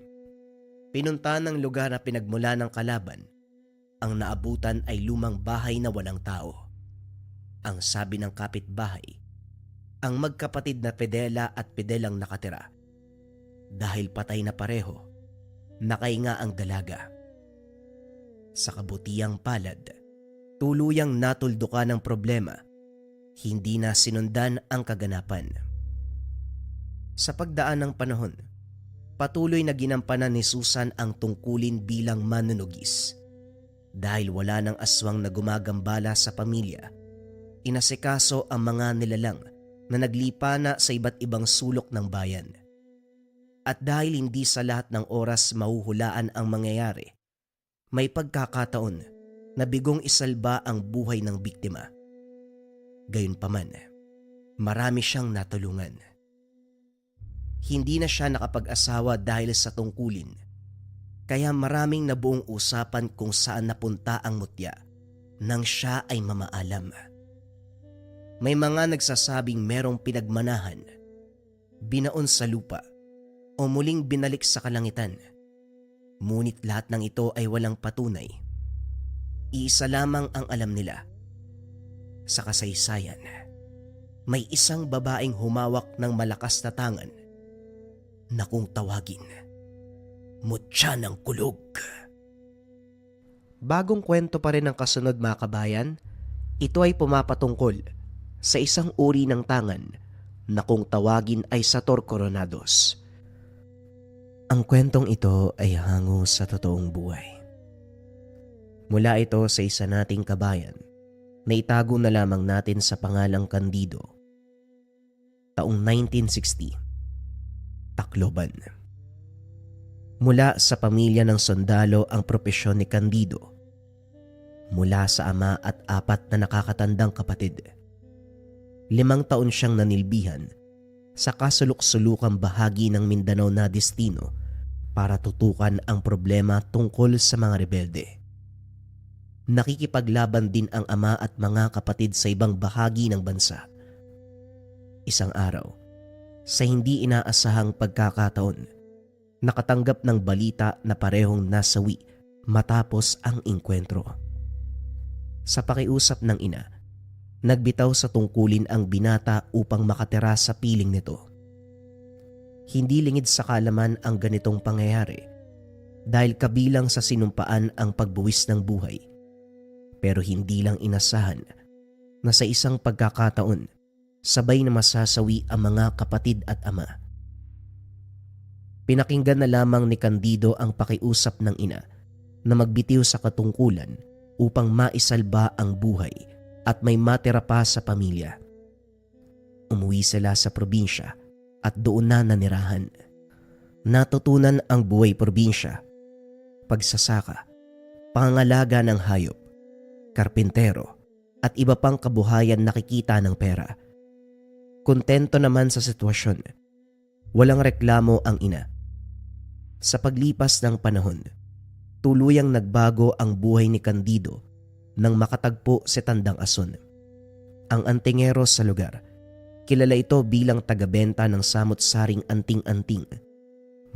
pinunta ng lugar na pinagmula ng kalaban. Ang naabutan ay lumang bahay na walang tao. Ang sabi ng kapitbahay, ang magkapatid na Pedela at Pedelang nakatira. Dahil patay na pareho, nakahinga ang dalaga. Sa kabutihang palad, tuluyang natuldukan ng problema, hindi na sinundan ang kaganapan. Sa pagdaan ng panahon, patuloy na ginampanan ni Susan ang tungkulin bilang manunugis. Dahil wala ng aswang na gumagambala sa pamilya, inasikaso ang mga nilalang na naglipana sa iba't ibang sulok ng bayan. At dahil hindi sa lahat ng oras mahuhulaan ang mangyayari, may pagkakataon na bigong isalba ang buhay ng biktima. Gayunpaman, marami siyang natulungan. Hindi na siya nakapag-asawa dahil sa tungkulin, kaya maraming nabuong usapan kung saan napunta ang mutya nang siya ay mamaalam. May mga nagsasabing merong pinagmanahan, binaon sa lupa, o muling binalik sa kalangitan. Ngunit lahat ng ito ay walang patunay. Iisa lamang ang alam nila. Sa kasaysayan, may isang babaeng humawak ng malakas na tangan na kung tawagin, Mutya ng Kulog. Bagong kwento pa rin ang kasunod mga kabayan. Ito ay pumapatungkol sa isang uri ng tangan na kung tawagin ay Sator Coronados. Ang kwentong ito ay hango sa totoong buhay. Mula ito sa isa nating kabayan na itago na lamang natin sa pangalang Candido. Taong 1960, Tacloban. Mula sa pamilya ng sundalo ang propesyon ni Candido. Mula sa ama at 4 na nakakatandang kapatid. 5 taon siyang nanilbihan sa kasulok-sulukang bahagi ng Mindanao na destino para tutukan ang problema tungkol sa mga rebelde. Nakikipaglaban din ang ama at mga kapatid sa ibang bahagi ng bansa. Isang araw, sa hindi inaasahang pagkakataon, nakatanggap ng balita na parehong nasawi matapos ang inkwentro. Sa pakiusap ng ina, nagbitaw sa tungkulin ang binata upang makatira sa piling nito. Hindi lingid sa kaalaman ang ganitong pangyayari dahil kabilang sa sinumpaan ang pagbuwis ng buhay. Pero hindi lang inasahan na sa isang pagkakataon, sabay na masasawi ang mga kapatid at ama. Pinakinggan na lamang ni Candido ang pakiusap ng ina na magbitiw sa katungkulan upang maisalba ang buhay at may matira pa sa pamilya. Umuwi sila sa probinsya at doon na nanirahan. Natutunan ang buhay probinsya, pagsasaka, pangangalaga ng hayop, karpintero at iba pang kabuhayan nakikita ng pera. Kontento naman sa sitwasyon. Walang reklamo ang ina. Sa paglipas ng panahon, tuluyang nagbago ang buhay ni Candido nang makatagpo si Tandang Ason. Ang antingero sa lugar, kilala ito bilang tagabenta ng samot-saring anting-anting.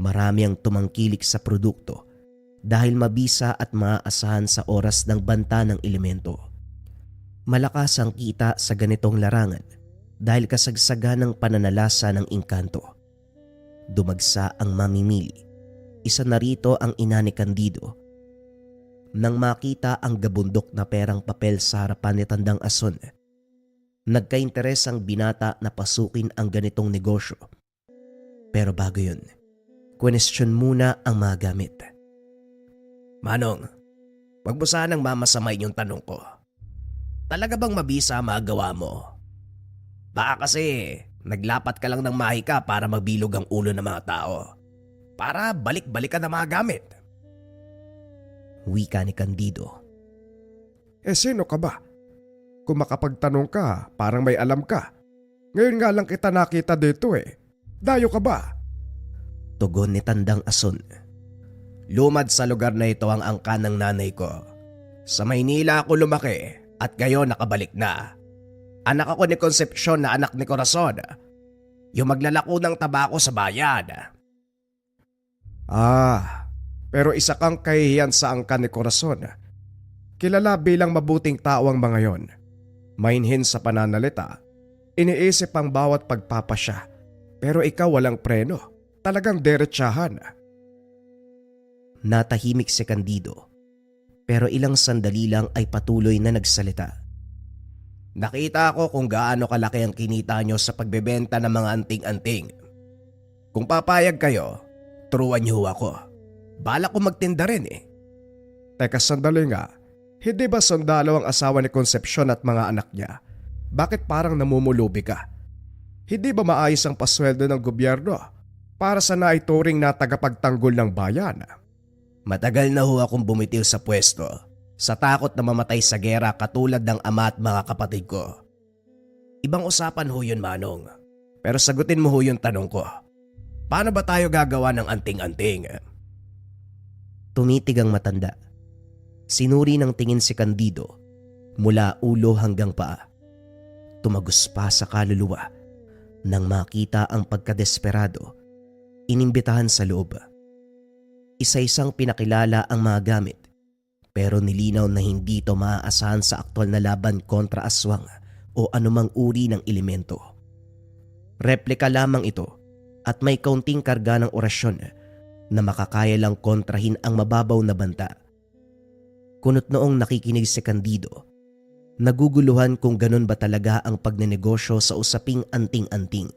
Marami ang tumangkilik sa produkto dahil mabisa at maaasahan sa oras ng banta ng elemento. Malakas ang kita sa ganitong larangan dahil kasagsagan ng pananalasa ng engkanto. Dumagsa ang mamimili. Isa na rito ang ina ni Candido. Nang makita ang gabundok na perang papel sa harapan ni Tandang Ason, nagkainteres ang binata na pasukin ang ganitong negosyo. Pero bago yun, question muna ang mga gamit. Manong, wag mo sanang mamasamain yung tanong ko. Talaga bang mabisa ang magawa mo? Baka kasi naglapat ka lang ng mahika para mabilog ang ulo ng mga tao. Para balik-balikan ang mga gamit. Wika ni Candido. Sino ka ba? Kung makapagtanong ka, parang may alam ka. Ngayon nga lang kita nakita dito Dayo ka ba? Tugon ni Tandang Ason. Lumad sa lugar na ito ang angkan ng nanay ko. Sa Maynila ako lumaki at ngayon nakabalik na. Anak ako ni Concepcion na anak ni Corazon. Yung maglalako ng tabako sa bayan. Pero isa kang kahihiyan sa angkan ni Corazon. Kilala bilang mabuting tao ang mga yon. Mainhin sa pananalita, iniisip ang bawat pagpapasya. Pero ikaw walang preno, talagang derechahan. Natahimik si Candido, pero ilang sandali lang ay patuloy na nagsalita. Nakita ko kung gaano kalaki ang kinita nyo sa pagbebenta ng mga anting-anting. Kung papayag kayo, turuan nyo ako. Bala ko magtinda rin Teka sandali nga, hindi ba sundalo ang asawa ni Concepcion at mga anak niya? Bakit parang namumulubi ka? Hindi ba maayos ang pasweldo ng gobyerno para sa naituring na tagapagtanggol ng bayan? Matagal na ho akong bumitiw sa pwesto sa takot na mamatay sa gera katulad ng ama at mga kapatid ko. Ibang usapan ho yun, Manong. Pero sagutin mo ho yung tanong ko. Paano ba tayo gagawa ng anting-anting? Tumitig ang matanda. Sinuri ng tingin si Candido mula ulo hanggang paa. Tumagos pa sa kaluluwa nang makita ang pagkadesperado. Inimbitahan sa loob. Isa-isang pinakilala ang mga gamit pero nilinaw na hindi ito maaasahan sa aktwal na laban kontra aswang o anumang uri ng elemento. Replika lamang ito at may kaunting karga ng orasyon na makakaya lang kontrahin ang mababaw na banta. Kunot noong nakikinig si Candido, Naguguluhan kung ganun ba talaga ang pagnenegosyo sa usaping anting-anting.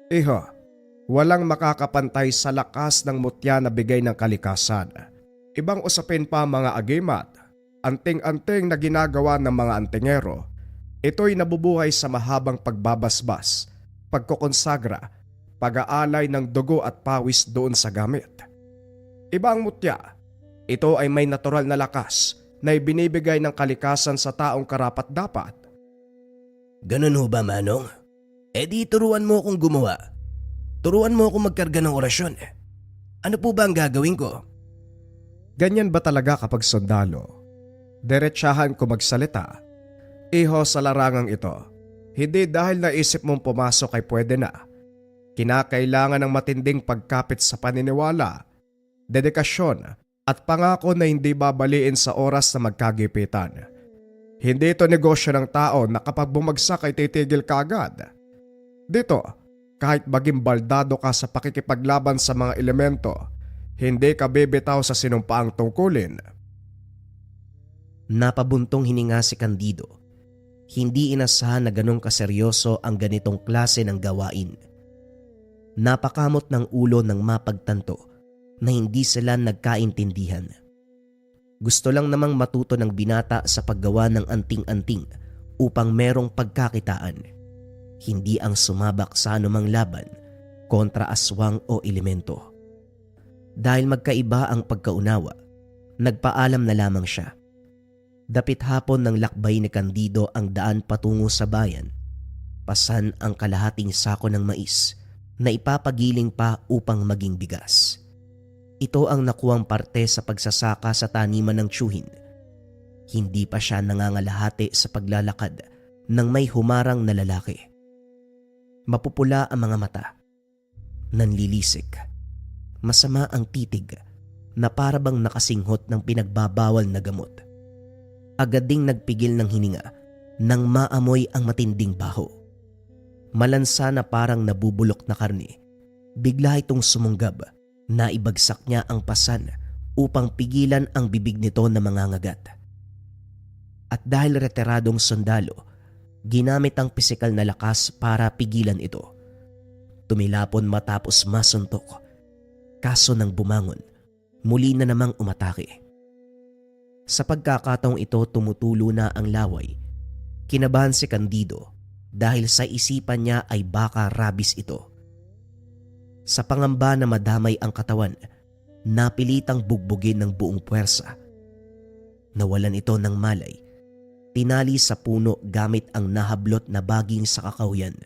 Iho, walang makakapantay sa lakas ng mutya na bigay ng kalikasan. Ibang usapin pa mga agimat, anting-anting na ginagawa ng mga antingero. Ito'y nabubuhay sa mahabang pagbabasbas, pagkokonsagra, pag-aalay ng dugo at pawis doon sa gamit. Iba ang mutya. Ito ay may natural na lakas na ibinibigay ng kalikasan sa taong karapat-dapat. Ganun ho ba, Manong? Eh di turuan mo akong gumawa. Turuan mo akong magkarga ng orasyon. Ano po ba ang gagawin ko? Ganyan ba talaga kapag sundalo? Diretsahan ko magsalita. Iho sa larangang ito, hindi dahil naisip mong pumasok ay pwede na. Kinakailangan ng matinding pagkapit sa paniniwala, dedikasyon at pangako na hindi babaliin sa oras na magkagipitan. Hindi ito negosyo ng tao na kapag bumagsak ay titigil ka agad. Dito, kahit maging baldado ka sa pakikipaglaban sa mga elemento, hindi ka bibitaw sa sinumpaang tungkulin. Napabuntong hininga si Candido. Hindi inasahan na ganong kaseryoso ang ganitong klase ng gawain. Napakamot ng ulo ng mapagtanto na hindi sila nagkaintindihan. Gusto lang namang matuto ng binata sa paggawa ng anting-anting upang merong pagkakitaan. Hindi ang sumabak sa anumang laban kontra aswang o elemento. Dahil magkaiba ang pagkaunawa, nagpaalam na lamang siya. Dapit hapon ng lakbay ni Candido ang daan patungo sa bayan. Pasan ang kalahating sako ng mais na ipapagiling pa upang maging bigas. Ito ang nakuwang parte sa pagsasaka sa taniman ng tiyuhin. Hindi pa siya nangangalahati sa paglalakad ng may humarang na lalaki. Mapupula ang mga mata. Nanlilisik. Masama ang titig na parabang nakasinghot ng pinagbabawal na gamot. Agad ding nagpigil ng hininga nang maamoy ang matinding baho. Malansa na parang nabubulok na karne, bigla itong sumunggab na ibagsak niya ang pasan upang pigilan ang bibig nito na mangangagat. At dahil retiradong sundalo, ginamit ang pisikal na lakas para pigilan ito. Tumilapon matapos masuntok. Kaso nang bumangon, muli na namang umatake. Sa pagkakataong ito tumutulo na ang laway. Kinabahan si Candido dahil sa isipan niya ay baka rabies ito. Sa pangamba na madamay ang katawan, napilitang bugbugin ng buong puwersa. Nawalan ito ng malay, tinali sa puno gamit ang nahablot na baging sa kakawyan.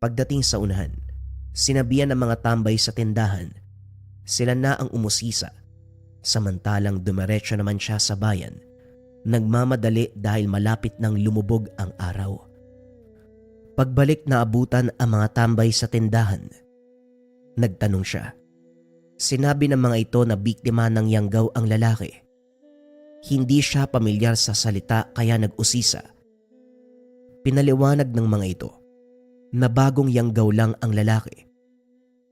Pagdating sa unahan, sinabihan ng mga tambay sa tindahan, sila na ang umusisa. Samantalang dumiretso naman siya sa bayan, nagmamadali dahil malapit nang lumubog ang araw. Pagbalik na abutan ang mga tambay sa tindahan. Nagtanong siya. Sinabi ng mga ito na biktima ng yanggaw ang lalaki. Hindi siya pamilyar sa salita kaya nag-usisa. Pinaliwanag ng mga ito na bagong yanggaw lang ang lalaki.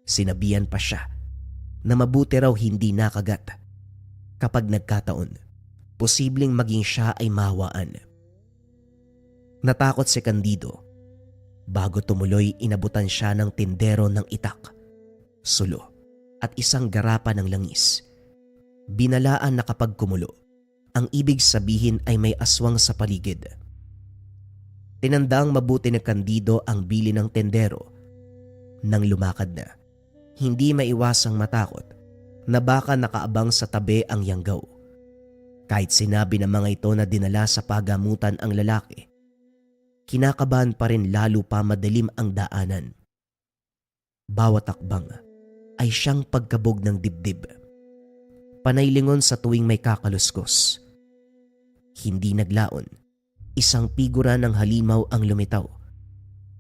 Sinabihan pa siya na mabuti raw hindi nakagat. Kapag nagkataon, posibleng maging siya ay mahawaan. Natakot si Candido. Bago tumuloy, inabutan siya ng tindero ng itak, sulo at isang garapa ng langis. Binalaan na kapag kumulo, ang ibig sabihin ay may aswang sa paligid. Tinandaang mabuti ni Candido ang bili ng tendero. Nang lumakad na, hindi maiwasang matakot na baka nakaabang sa tabi ang yanggaw. Kahit sinabi ng mga ito na dinala sa pagamutan ang lalaki, kinakabahan pa rin lalo pa madilim ang daanan. Bawat akbang ay siyang pagkabog ng dibdib. Panaylingon sa tuwing may kakaluskos. Hindi naglaon, isang figura ng halimaw ang lumitaw.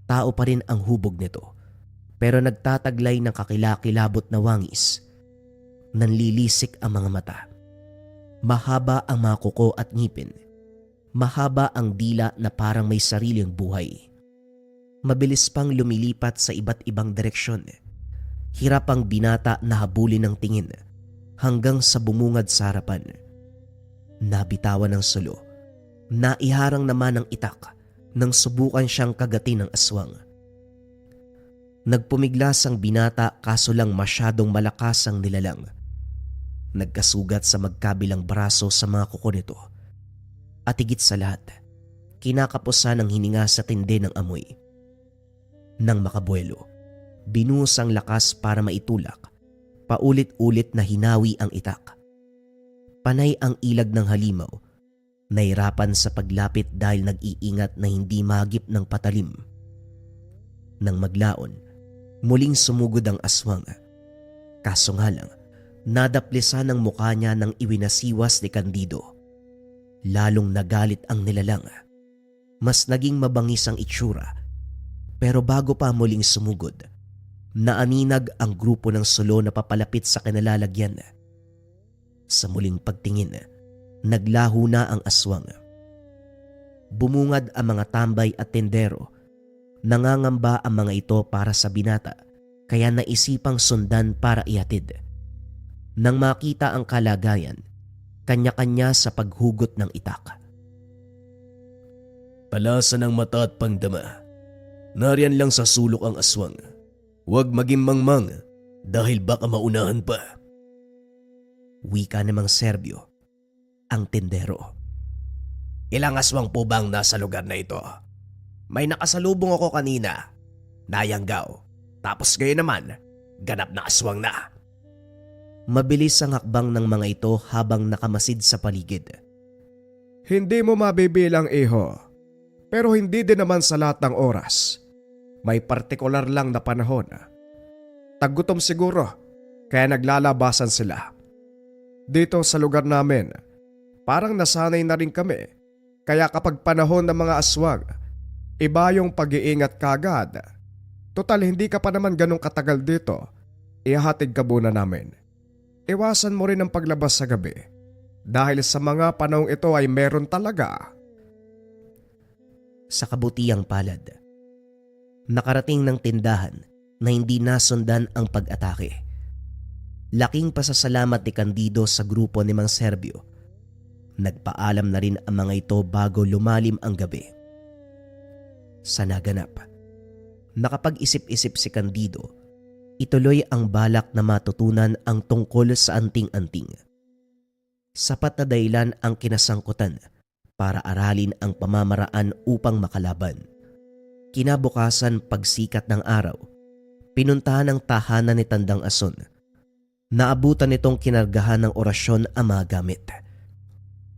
Tao pa rin ang hubog nito, pero nagtataglay ng kakilakilabot na wangis. Nanlilisik ang mga mata. Mahaba ang mga kuko at ngipin. Mahaba ang dila na parang may sariling buhay. Mabilis pang lumilipat sa iba't ibang direksyon. Hirap ang binata na habulin ng tingin hanggang sa bumungad sa harapan. Nabitawan ng sulo. Naiharang naman ng itak nang subukan siyang kagatin ng aswang. Nagpumiglas ang binata kaso lang masyadong malakas ang nilalang. Nagkasugat sa magkabilang braso sa mga kuko nito. At higit sa lahat, kinakapusan ng hininga sa tindi ng amoy. Nang makabuelo, binuhos ang lakas para maitulak. Paulit-ulit na hinawi ang itak. Panay ang ilag ng halimaw. Nahirapan sa paglapit dahil nag-iingat na hindi magip ng patalim. Nang maglaon, muling sumugod ang aswang. Kaso nga lang, nadaplisan ang mukha niya nang iwinasiwas ni Candido. Lalong nagalit ang nilalang. Mas naging mabangis ang itsura. Pero bago pa muling sumugod, naaninag ang grupo ng sulo na papalapit sa kinalalagyan. Sa muling pagtingin, naglaho na ang aswang. Bumungad ang mga tambay at tendero. Nangangamba ang mga ito para sa binata, kaya naisipang sundan para ihatid. Nang makita ang kalagayan, kanya-kanya sa paghugot ng itak. Palasa ng mata at pangdama. Nariyan lang sa sulok ang aswang. Huwag maging mangmang dahil baka maunahan pa. Wika namang Serbyo, ang tendero. Ilang aswang po bang nasa lugar na ito? May nakasalubong ako kanina. Nayanggaw. Tapos ngayon naman, ganap na aswang na. Mabilis ang hakbang ng mga ito habang nakamasid sa paligid. Hindi mo mabibilang, iho. Pero hindi din naman sa lahat ng oras. May partikular lang na panahon. Taggutom siguro, kaya naglalabasan sila. Dito sa lugar namin, parang nasanay na rin kami. Kaya kapag panahon ng mga aswang, iba yung pag-iingat kagad. Total hindi ka pa naman ganong katagal dito. Ihahatid ka muna namin. Iwasan mo rin ang paglabas sa gabi. Dahil sa mga panahong ito ay meron talaga. Sa kabutiang palad, nakarating ng tindahan na hindi nasundan ang pag-atake. Laking pasasalamat ni Candido sa grupo ni Mang Serbio. Nagpaalam na rin ang mga ito bago lumalim ang gabi. Sa naganap, nakapag-isip-isip si Candido, ituloy ang balak na matutunan ang tungkol sa anting-anting. Sapat na dahilan ang kinasangkutan para aralin ang pamamaraan upang makalaban. Kinabukasan pagsikat ng araw, pinuntahan ang tahanan ni Tandang Ason. Naabutan nitong kinargahan ng orasyon ang mga gamit.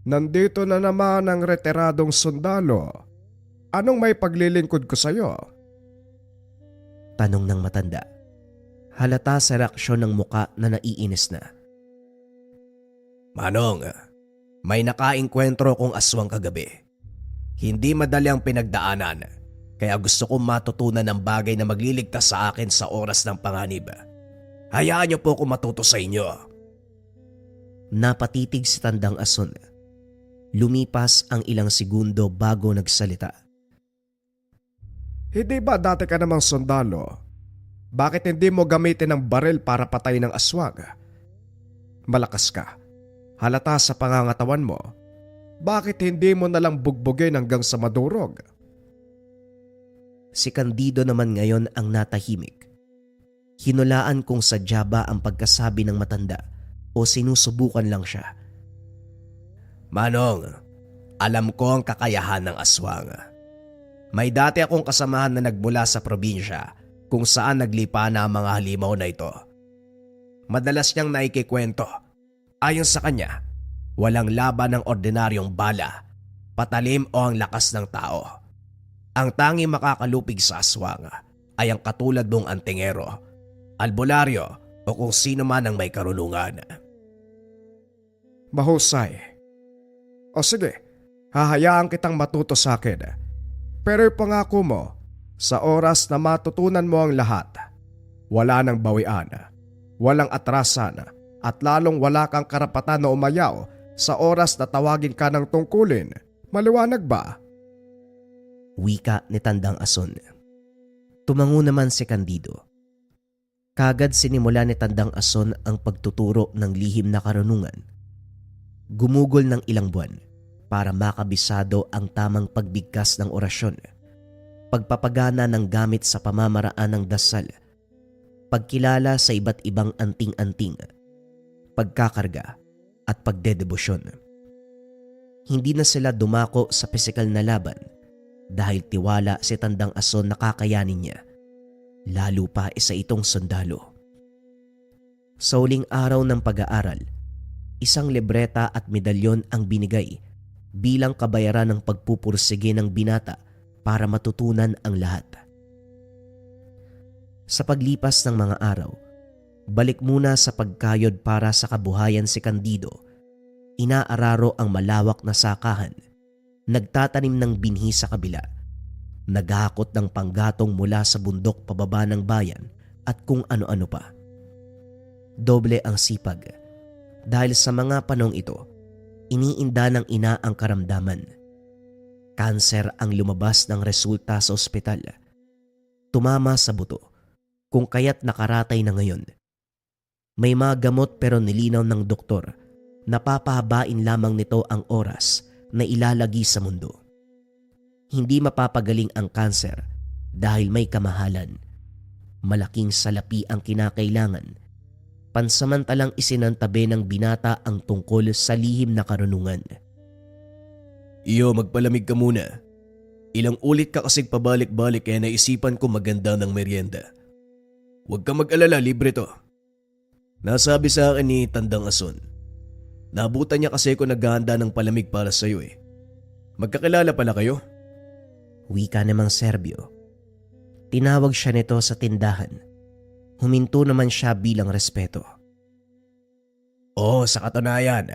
Nandito na naman ang retiradong sundalo. Anong may paglilingkod ko sa'yo? Tanong ng matanda. Halata sa reaksyon ng muka na naiinis na. Manong, may nakaengkwentro kong aswang kagabi. Hindi madali ang pinagdaanan, kaya gusto kong matutunan ng bagay na magliligtas sa akin sa oras ng panganib. Hayaan niyo po kung matuto sa inyo. Napatitig si Tandang Ason. Lumipas ang ilang segundo bago nagsalita. Hindi ba dati ka namang sundalo? Bakit hindi mo gamitin ang baril para patayin ng aswang? Malakas ka. Halata sa pangangatawan mo. Bakit hindi mo nalang bugbugin hanggang sa madurog? Si Candido naman ngayon ang natahimik. Hinulaan kung sadya ba ang pagkasabi ng matanda o sinusubukan lang siya. Manong, alam ko ang kakayahan ng aswang. May dati akong kasamahan na nagmula sa probinsya kung saan naglipa na ang mga halimaw na ito. Madalas niyang naikikwento. Ayon sa kanya, walang laban ng ordinaryong bala, patalim o ang lakas ng tao. Ang tanging makakalupig sa aswang ay ang katulad mong antingero, albularyo o kung sino man ang may karunungan. Mahusay. O sige, hahayaan kitang matuto sa akin. Pero ipangako mo, sa oras na matutunan mo ang lahat, wala nang bawian, walang atrasan, at lalong wala kang karapatan na umayaw sa oras na tawagin ka ng tungkulin. Maliwanag ba? Wika ni Tandang Ason. Tumango naman si Candido. Kagad sinimula ni Tandang Ason ang pagtuturo ng lihim na karunungan. Gumugol ng ilang buwan para makabisado ang tamang pagbigkas ng orasyon, pagpapagana ng gamit sa pamamaraan ng dasal, pagkilala sa iba't ibang anting-anting, pagkakarga at pagdedebosyon. Hindi na sila dumako sa pisikal na laban dahil tiwala si Tandang Ason na kakayanin niya, lalo pa isa itong sundalo. Sa huling araw ng pag-aaral, isang libreta at medalyon ang binigay bilang kabayaran ng pagpupursige ng binata para matutunan ang lahat. Sa paglipas ng mga araw, balik muna sa pagkayod para sa kabuhayan si Candido. Inaararo ang malawak na sakahan, nagtatanim ng binhi sa kabila, naghahakot ng panggatong mula sa bundok pababa ng bayan at kung ano-ano pa. Doble ang sipag dahil sa mga panong ito, iniinda ng ina ang karamdaman. Kanser ang lumabas ng resulta sa ospital. Tumama sa buto, kung kaya't nakaratay na ngayon. May mga gamot pero nilinaw ng doktor na papahabain lamang nito ang oras na ilalagi sa mundo. Hindi mapapagaling ang kanser dahil may kamahalan. Malaking salapi ang kinakailangan. Pansamantalang isinantabi ng binata ang tungkol sa lihim na karunungan. Iyo, magpalamig ka muna. Ilang ulit ka kasing pabalik-balik kaya naisipan ko maganda ng merienda. Huwag kang mag-alala, libre to. Nasabi sa akin ni Tandang Ason. Nabutan niya kasi ako naghahanda ng palamig para sa iyo eh. Magkakilala pala kayo? Wika namang Serbio. Tinawag siya nito sa tindahan. Huminto naman siya bilang respeto. Sa katunayan,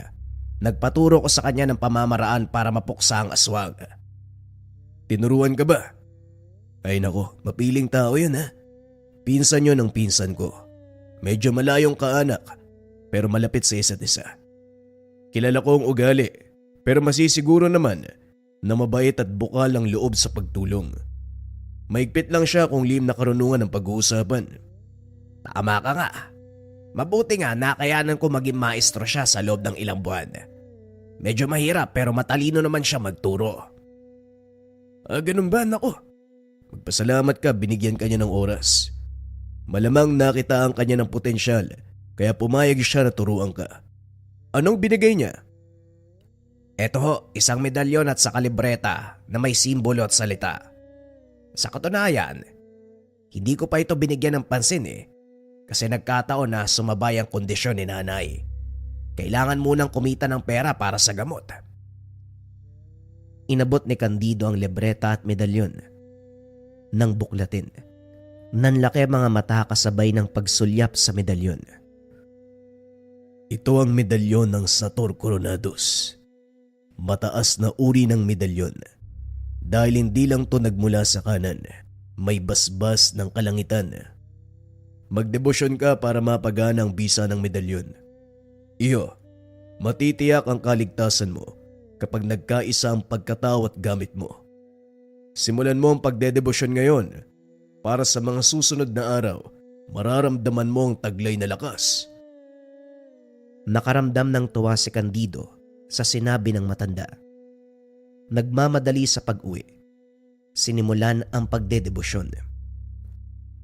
nagpaturo ko sa kanya ng pamamaraan para mapuksa ang aswang. Tinuruan ka ba? Ay nako, mapiling tao yun ha. Pinsan yun ng pinsan ko. Medyo malayong kaanak, pero malapit sa isa't isa. Kilala ko ang ugali, pero masisiguro naman na mabait at bukal ang loob sa pagtulong. Maigpit lang siya kung lihim na karunungan ang pag-uusapan. Tama ka nga. Mabuti nga nakayanan ko maging maestro siya sa loob ng ilang buwan. Medyo mahirap pero matalino naman siya magturo. Ganun ba? Nako. Magpasalamat ka, binigyan ka niya ng oras. Malamang nakitaan ka niya ng potensyal kaya pumayag siya na turuan ka. Anong binigay niya? Eto ho, isang medalyon at saka libreta na may simbolo at salita. Sa katunayan, hindi ko pa ito binigyan ng pansin kasi nagkataon na sumabay ang kondisyon ni nanay. Kailangan munang kumita ng pera para sa gamot. Inabot ni Candido ang libreta at medalyon. Nang buklatin, nanlaki mga mata kasabay ng pagsulyap sa medalyon. Ito ang medalyon ng Sator Coronados. Mataas na uri ng medalyon. Dahil hindi lang to nagmula sa kanan, may basbas ng kalangitan. Magdebosyon ka para mapagana ang bisa ng medalyon. Iyo, matitiyak ang kaligtasan mo kapag nagkaisa ang pagkatao at gamit mo. Simulan mo ang pagdedebosyon ngayon para sa mga susunod na araw, mararamdaman mo ang taglay na lakas. Nakaramdam ng tuwa si Candido sa sinabi ng matanda. Nagmamadali sa pag-uwi. Sinimulan ang pagdedebosyon.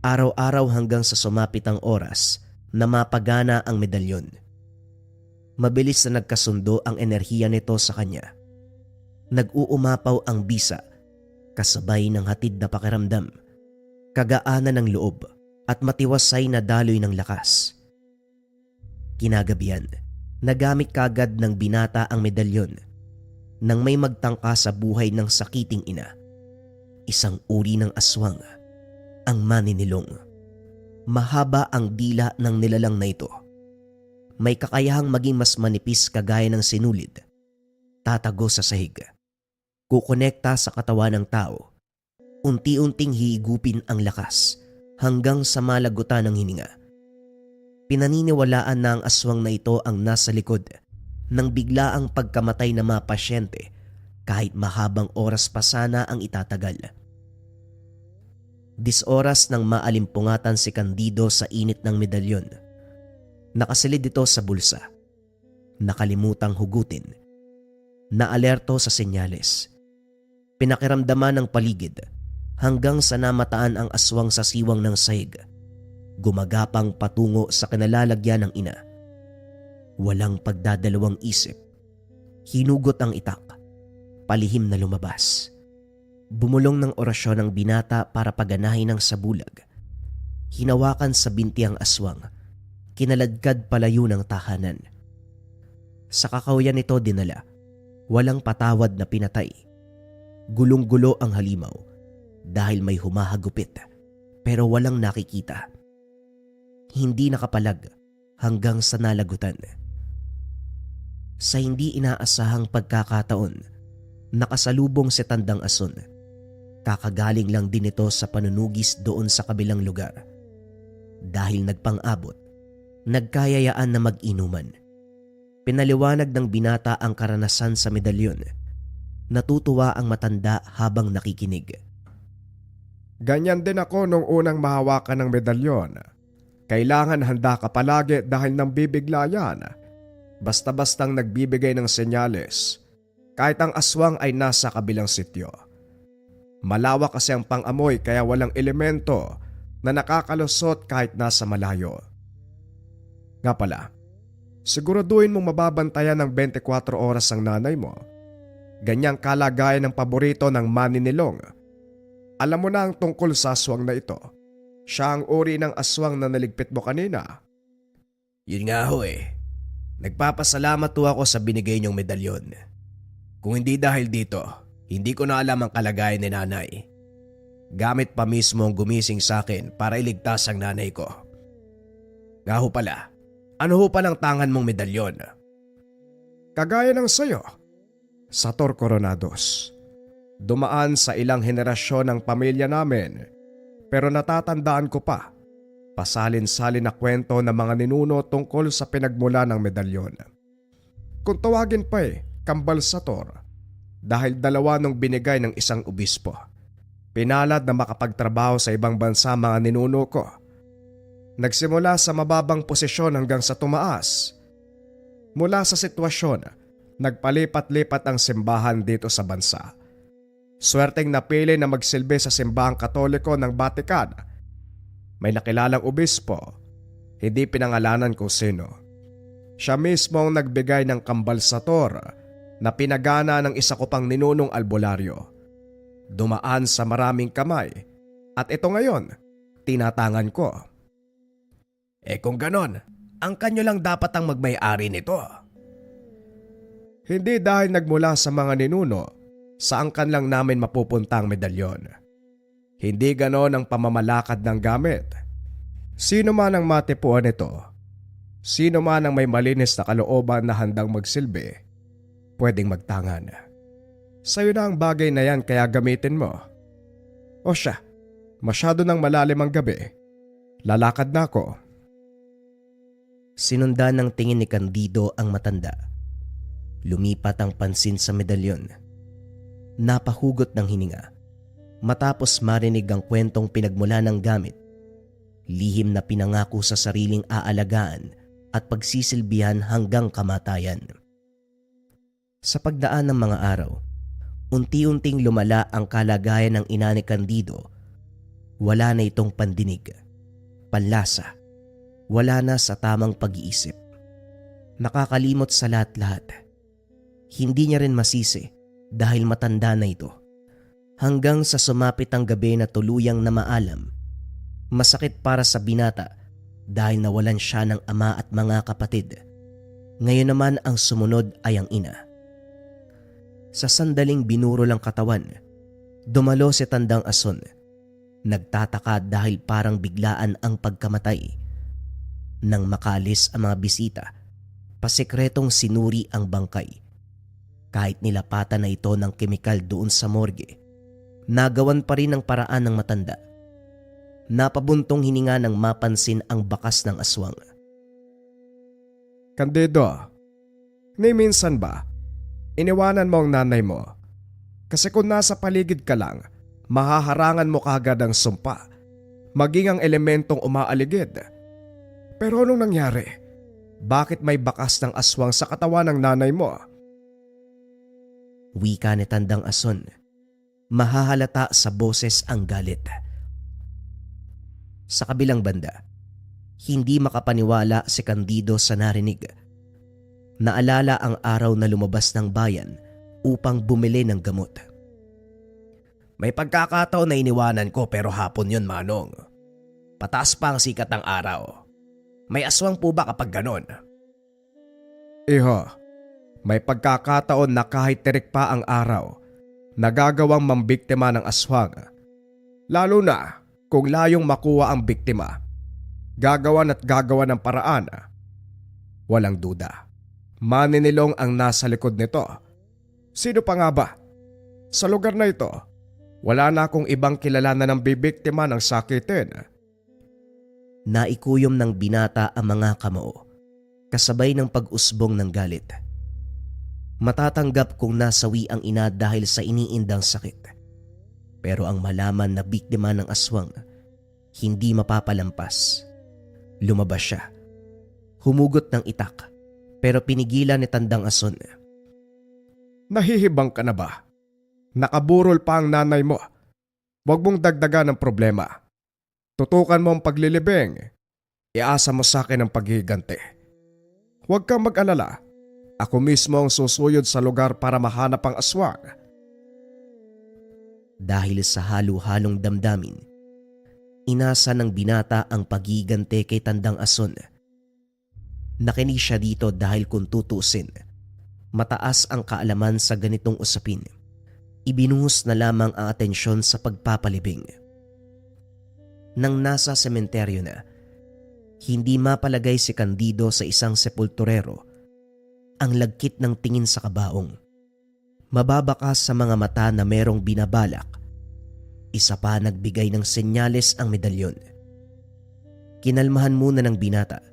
Araw-araw hanggang sa sumapit ang oras na mapagana ang medalyon. Mabilis na nagkasundo ang enerhiya nito sa kanya. Nag-uumapaw ang bisa, kasabay ng hatid na pakiramdam, kagaanan ng loob at matiwasay na daloy ng lakas. Kinagabihan, nagamit kagad ng binata ang medalyon nang may magtangka sa buhay ng sakiting ina. Isang uri ng aswang, ang maninilong. Mahaba ang dila ng nilalang na ito. May kakayahang maging mas manipis kagaya ng sinulid. Tatago sa sahig. Kukonekta sa katawan ng tao. Unti-unting hihigupin ang lakas hanggang sa malagutan ng hininga. Pinaniniwalaan na ang aswang na ito ang nasa likod ng biglaang pagkamatay ng mga pasyente kahit mahabang oras pa sana ang itatagal. 10 oras nang maalimpungatan si Candido sa init ng medalyon. Nakasilid ito sa bulsa. Nakalimutang hugutin. Naalerto sa senyales. Pinakiramdaman ng paligid hanggang sa namataan ang aswang sa siwang ng sahig. Gumagapang patungo sa kinalalagyan ng ina. Walang pagdadalawang isip. Hinugot ang itak. Palihim na lumabas. Bumulong ng orasyon ng binata para paganahin ng sabulag. Hinawakan sa binti ang aswang. Kinaladkad palayo ng tahanan. Sa kakawayan nito dinala. Walang patawad na pinatay. Gulong-gulo ang halimaw dahil may humahagupit pero walang nakikita. Hindi nakapalag hanggang sa nalagutan. Sa hindi inaasahang pagkakataon, nakasalubong si Tandang Ason. Kakagaling lang din ito sa panunugis doon sa kabilang lugar. Dahil nagpang-abot, nagkayayaan na mag-inuman. Pinaliwanag ng binata ang karanasan sa medalyon. Natutuwa ang matanda habang nakikinig. Ganyan din ako nung unang mahawakan ng medalyon. Kailangan handa ka palagi dahil nang bibigla yan. Basta-bastang nagbibigay ng senyales. Kahit ang aswang ay nasa kabilang sityo. Malawak kasi ang pang-amoy kaya walang elemento na nakakalusot kahit nasa malayo. Nga pala, siguraduhin mong mababantayan ng 24 oras ang nanay mo. Ganyang kalagayan ng paborito ng maninilong. Alam mo na ang tungkol sa aswang na ito. Siya ang uri ng aswang na naligpit mo kanina. Yun nga ho eh. Nagpapasalamat ho ako sa binigay niyong medalyon. Kung hindi dahil dito, hindi ko na alam ang kalagayan ni nanay. Gamit pa mismo ang gumising sa akin para iligtas ang nanay ko. Nga ho pala, ano ho palang tangan mong medalyon? Kagaya ng sayo, Sator Coronados. Dumaan sa ilang henerasyon ng pamilya namin, pero natatandaan ko pa, pasalin-salin na kwento ng mga ninuno tungkol sa pinagmula ng medalyon. Kung tawagin pa Kambal Sator, dahil dalawa nung binigay ng isang obispo. Pinalad na makapagtrabaho sa ibang bansa mga ninuno ko. Nagsimula sa mababang posisyon hanggang sa tumaas. Mula sa sitwasyon, nagpalipat-lipat ang simbahan dito sa bansa. Swerteng napili na magsilbi sa simbahang Katoliko ng Vatican. May nakilalang obispo, hindi pinangalanan kung sino. Siya mismo ang nagbigay ng Kambal Sator na pinagana ng isa ko pang ninunong albularyo. Dumaan sa maraming kamay at ito ngayon, tinatangan ko. Kung ganon, ang kanyo lang dapat ang magmay-ari nito. Hindi dahil nagmula sa mga ninuno, saan kan lang namin mapupunta ang medalyon. Hindi ganon ang pamamalakad ng gamit. Sino man ang matipuan nito, sino man ang may malinis na kalooban na handang magsilbi, pwedeng magtangan. Sa'yo na ang bagay na yan kaya gamitin mo. O siya, masyado nang malalim ang gabi. Lalakad na ako. Sinundan ng tingin ni Candido ang matanda. Lumipat ang pansin sa medalyon. Napahugot ng hininga. Matapos marinig ang kwentong pinagmula ng gamit, lihim na pinangako sa sariling aalagaan at pagsisilbihan hanggang kamatayan. Sa pagdaan ng mga araw, unti-unting lumala ang kalagayan ng ina ni Candido. Wala na itong pandinig, panlasa, wala na sa tamang pag-iisip. Nakakalimot sa lahat-lahat. Hindi niya rin masisi dahil matanda na ito. Hanggang sa sumapit ang gabi na tuluyang na maalam. Masakit para sa binata dahil nawalan siya ng ama at mga kapatid. Ngayon naman ang sumunod ay ang ina. Sa sandaling binuro lang katawan, dumalo si Tandang Ason. Nagtataka dahil parang biglaan ang pagkamatay. Nang makalis ang mga bisita, pasikretong sinuri ang bangkay. Kahit nilapatan na ito ng kemikal doon sa morgue, nagawan pa rin ang paraan ng matanda. Napabuntong hininga nang mapansin ang bakas ng aswang. Candido, ni minsan ba, iniwanan mo ang nanay mo? Kasi kung nasa paligid ka lang, mahaharangan mo kaagad ang sumpa, maging ang elementong umaaligid. Pero anong nangyari? Bakit may bakas ng aswang sa katawan ng nanay mo? Wika ni Tandang Ason. Mahahalata sa boses ang galit. Sa kabilang banda, hindi makapaniwala si Candido sa narinig. Naalala ang araw na lumabas ng bayan upang bumili ng gamot. May pagkakataon na iniwanan ko pero hapon yun, Manong. Pataas pa ang sikat ng araw. May aswang po ba kapag ganon? Iho, may pagkakataon na kahit tirik pa ang araw, nagagawang mambiktima ng aswang. Lalo na kung layong makuha ang biktima. Gagawan at gagawan ng paraan. Walang duda. Maninilong ang nasa likod nito. Sino pa nga ba? Sa lugar na ito, wala na akong ibang kilala na ng bibiktima ng sakitin. Naikuyom ng binata ang mga kamao, kasabay ng pag-usbong ng galit. Matatanggap kung nasawi ang ina dahil sa iniindang sakit. Pero ang malaman na biktima ng aswang, hindi mapapalampas. Lumabas siya. Humugot ng itak, pero pinigilan ni Tandang Ason. Nahihibang ka na ba? Nakaburol pa ang nanay mo. Huwag mong dagdagan ng problema. Tutukan mo ang paglilibing. Iasa mo sa akin ang paghiganti. Huwag kang mag-alala. Ako mismo ang susuyod sa lugar para mahanap ang aswang. Dahil sa halo-halong damdamin, inasa ng binata ang paghiganti kay Tandang Ason. Nakinig siya dito dahil kung tutusin, mataas ang kaalaman sa ganitong usapin. Ibinuhos na lamang ang atensyon sa pagpapalibing. Nang nasa sementeryo na, hindi mapalagay si Candido sa isang sepulturero. Ang lagkit ng tingin sa kabaong. Mababakas sa mga mata na merong binabalak. Isa pa nagbigay ng senyales ang medalyon. Kinalmahan muna ng binata.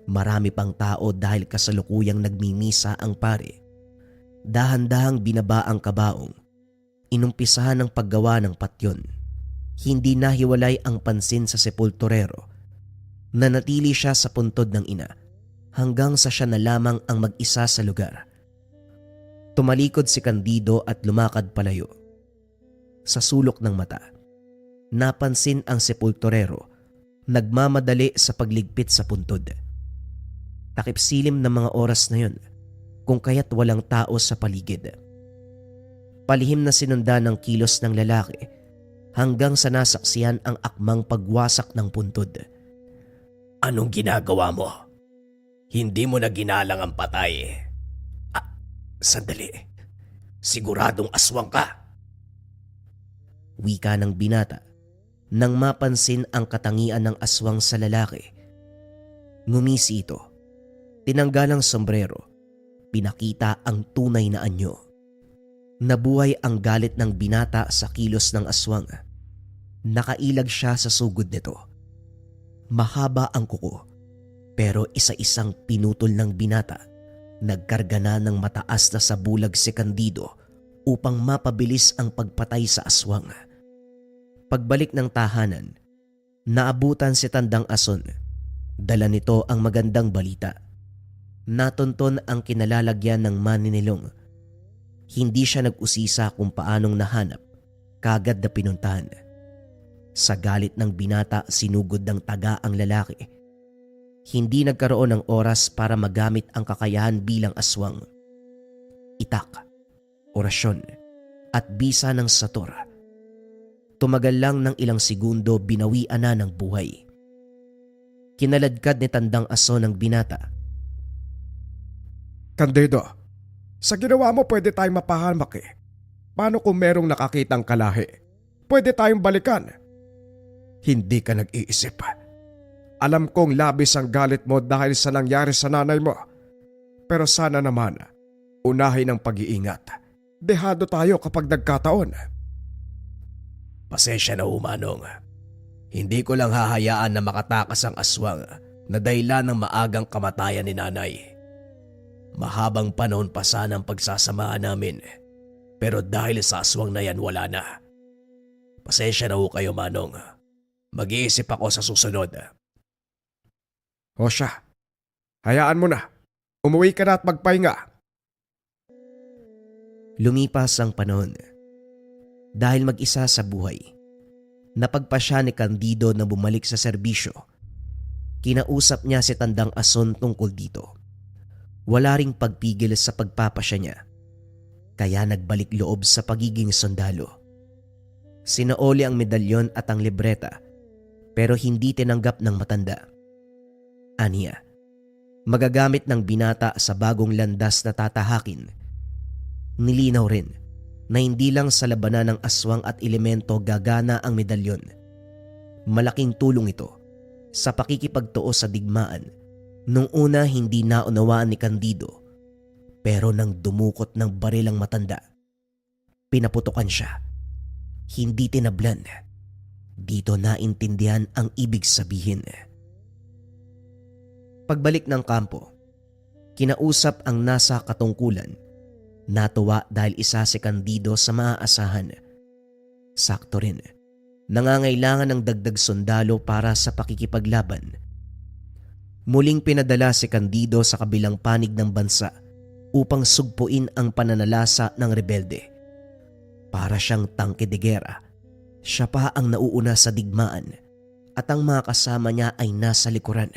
Marami pang tao dahil kasalukuyang nagmimisa ang pare. Dahan-dahang binaba ang kabaong. Inumpisahan ang paggawa ng patyon. Hindi nahiwalay ang pansin sa sepulturero. Nanatili siya sa puntod ng ina hanggang sa siya na lamang ang mag-isa sa lugar. Tumalikod si Candido at lumakad palayo. Sa sulok ng mata, napansin ang sepulturero nagmamadali sa pagligpit sa puntod. Takip-silim ng mga oras na yun kung kaya't walang tao sa paligid. Palihim na sinundan ng kilos ng lalaki hanggang sa nasaksihan ang akmang pagwasak ng puntod. Anong ginagawa mo? Hindi mo na ginalang ang patay. Sandali. Siguradong aswang ka. Wika ng binata nang mapansin ang katangian ng aswang sa lalaki. Ngumisi ito. Tinanggal ang sombrero. Pinakita ang tunay na anyo. Nabuhay ang galit ng binata sa kilos ng aswang. Nakailag siya sa sugod nito. Mahaba ang kuko, pero isa-isang pinutol ng binata. Nagkarga na ng mataas na sabulag si Candido upang mapabilis ang pagpatay sa aswang. Pagbalik ng tahanan, naabutan si Tandang Ason. Dala nito ang magandang balita. Natunton ang kinalalagyan ng maninilong. Hindi siya nag-usisa kung paanong nahanap, kagad na pinuntahan. Sa galit ng binata, sinugod ng taga ang lalaki. Hindi nagkaroon ng oras para magamit ang kakayahan bilang aswang. Itak, orasyon, at bisa ng sator. Tumagal lang ng ilang segundo, binawian na ng buhay. Kinaladkad ni Tandang Ason ang binata. Candido, sa ginawa mo pwede tayong mapahamak eh. Paano kung merong nakakitang kalahi? Pwede tayong balikan. Hindi ka nag-iisip. Alam kong labis ang galit mo dahil sa nangyari sa nanay mo. Pero sana naman, unahin ang pag-iingat. Dehado tayo kapag nagkataon. Pasensya na Manong. Hindi ko lang hahayaan na makatakas ang aswang na dahilan ng maagang kamatayan ni nanay. Mahabang panahon pa sana ang pagsasamahan namin. Pero dahil sa aswang na yan, wala na. Pasensya na kayo, Manong. Mag-iisip ako sa susunod. O siya, Hayaan mo na. Umuwi ka na at magpahinga. Lumipas ang panahon. Dahil mag-isa sa buhay, napagpasya ni Candido na bumalik sa serbisyo. Kinausap niya si Tandang Ason tungkol dito. Wala ring pagpigil sa pagpapasya niya. Kaya nagbalik loob sa pagiging sundalo. Sinaoli ang medalyon at ang libreta pero hindi tinanggap ng matanda. Aniya, magagamit ng binata sa bagong landas na tatahakin. Nilinaw rin na hindi lang sa labanan ng aswang at elemento gagana ang medalyon. Malaking tulong ito sa pakikipagtuo sa digmaan. Nung una hindi naunawaan ni Candido, pero nang dumukot ng baril ang matanda, pinaputukan siya. Hindi tinablan. Dito naintindihan ang ibig sabihin. Pagbalik ng kampo, kinausap ang nasa katungkulan. Natuwa dahil isa si Candido sa maaasahan. Sakto rin, nangangailangan ng dagdag sundalo para sa pakikipaglaban. Muling pinadala si Candido sa kabilang panig ng bansa upang sugpuin ang pananalasa ng rebelde. Para siyang tangke de gera, siya pa ang nauuna sa digmaan at ang mga kasama niya ay nasa likuran,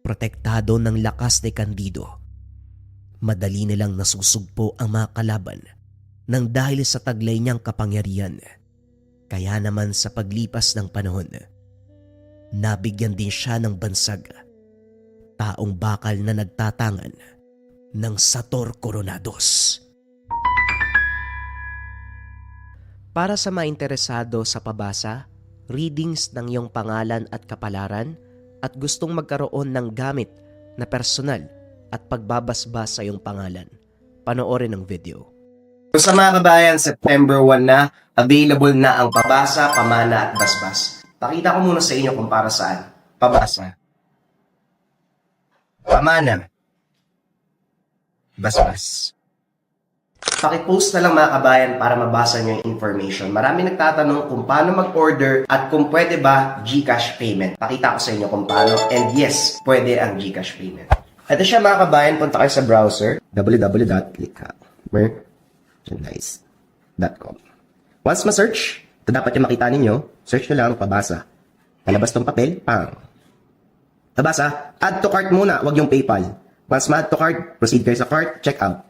protektado ng lakas ni Candido. Madali nilang nasusugpo ang mga kalaban nang dahil sa taglay niyang kapangyarihan. Kaya naman sa paglipas ng panahon, nabigyan din siya ng bansag, taong bakal na nagtatangan ng Sator Coronados. Para sa mga interesado sa pabasa, readings ng iyong pangalan at kapalaran at gustong magkaroon ng gamit na personal at pagbabasbas sa iyong pangalan, panoorin ang video. So sa mga kabayan, September 1 na, available na ang pabasa, pamana at basbas. Pakita ko muna sa inyo kung para saan. Pabasa. Pamana. Basbas. Pakipost na lang mga kabayan para mabasa nyo yung information. Marami nagtatanong kung paano mag-order at kung pwede ba GCash payment. Pakita ko sa inyo kung paano. And yes, pwede ang GCash payment. Ito siya mga kabayan, punta kayo sa browser www.merchandise.com. Once ma-search, ito dapat yung makita ninyo, search nyo lang pabasa. Palabas tong papel, pang. Pabasa, add to cart muna, wag yung PayPal. Once ma-add to cart, proceed kayo sa cart, check out.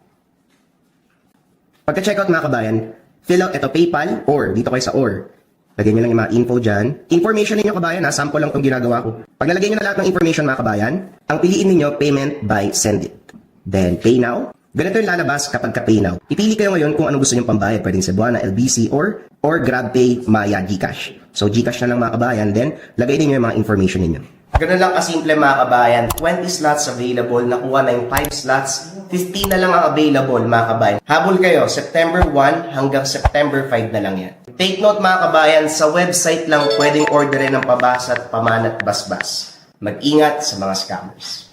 Pagka-checkout mga kabayan, fill out ito PayPal or dito kayo sa or. Lagyan nyo lang yung mga info dyan. Information ninyo kabayan ha, sample lang itong ginagawa ko. Pag nalagay nyo na lahat ng information mga kabayan, ang piliin ninyo payment by send it. Then pay now. Ganito yung lalabas kapag ka-pay now. Ipili kayo ngayon kung anong gusto nyong pambayad. Pwedeng Cebuana, LBC, or GrabPay, Maya, Gcash. So Gcash na lang mga kabayan, then lagay ninyo yung mga information ninyo. Ganun lang kasimple mga kabayan, 20 slots available, nakuha na yung 5 slots, 15 na lang ang available mga kabayan. Habol kayo, September 1 hanggang September 5 na lang yan. Take note mga kabayan, sa website lang pwedeng orderin ng pabasa at pamana at basbas. Mag-ingat sa mga scammers.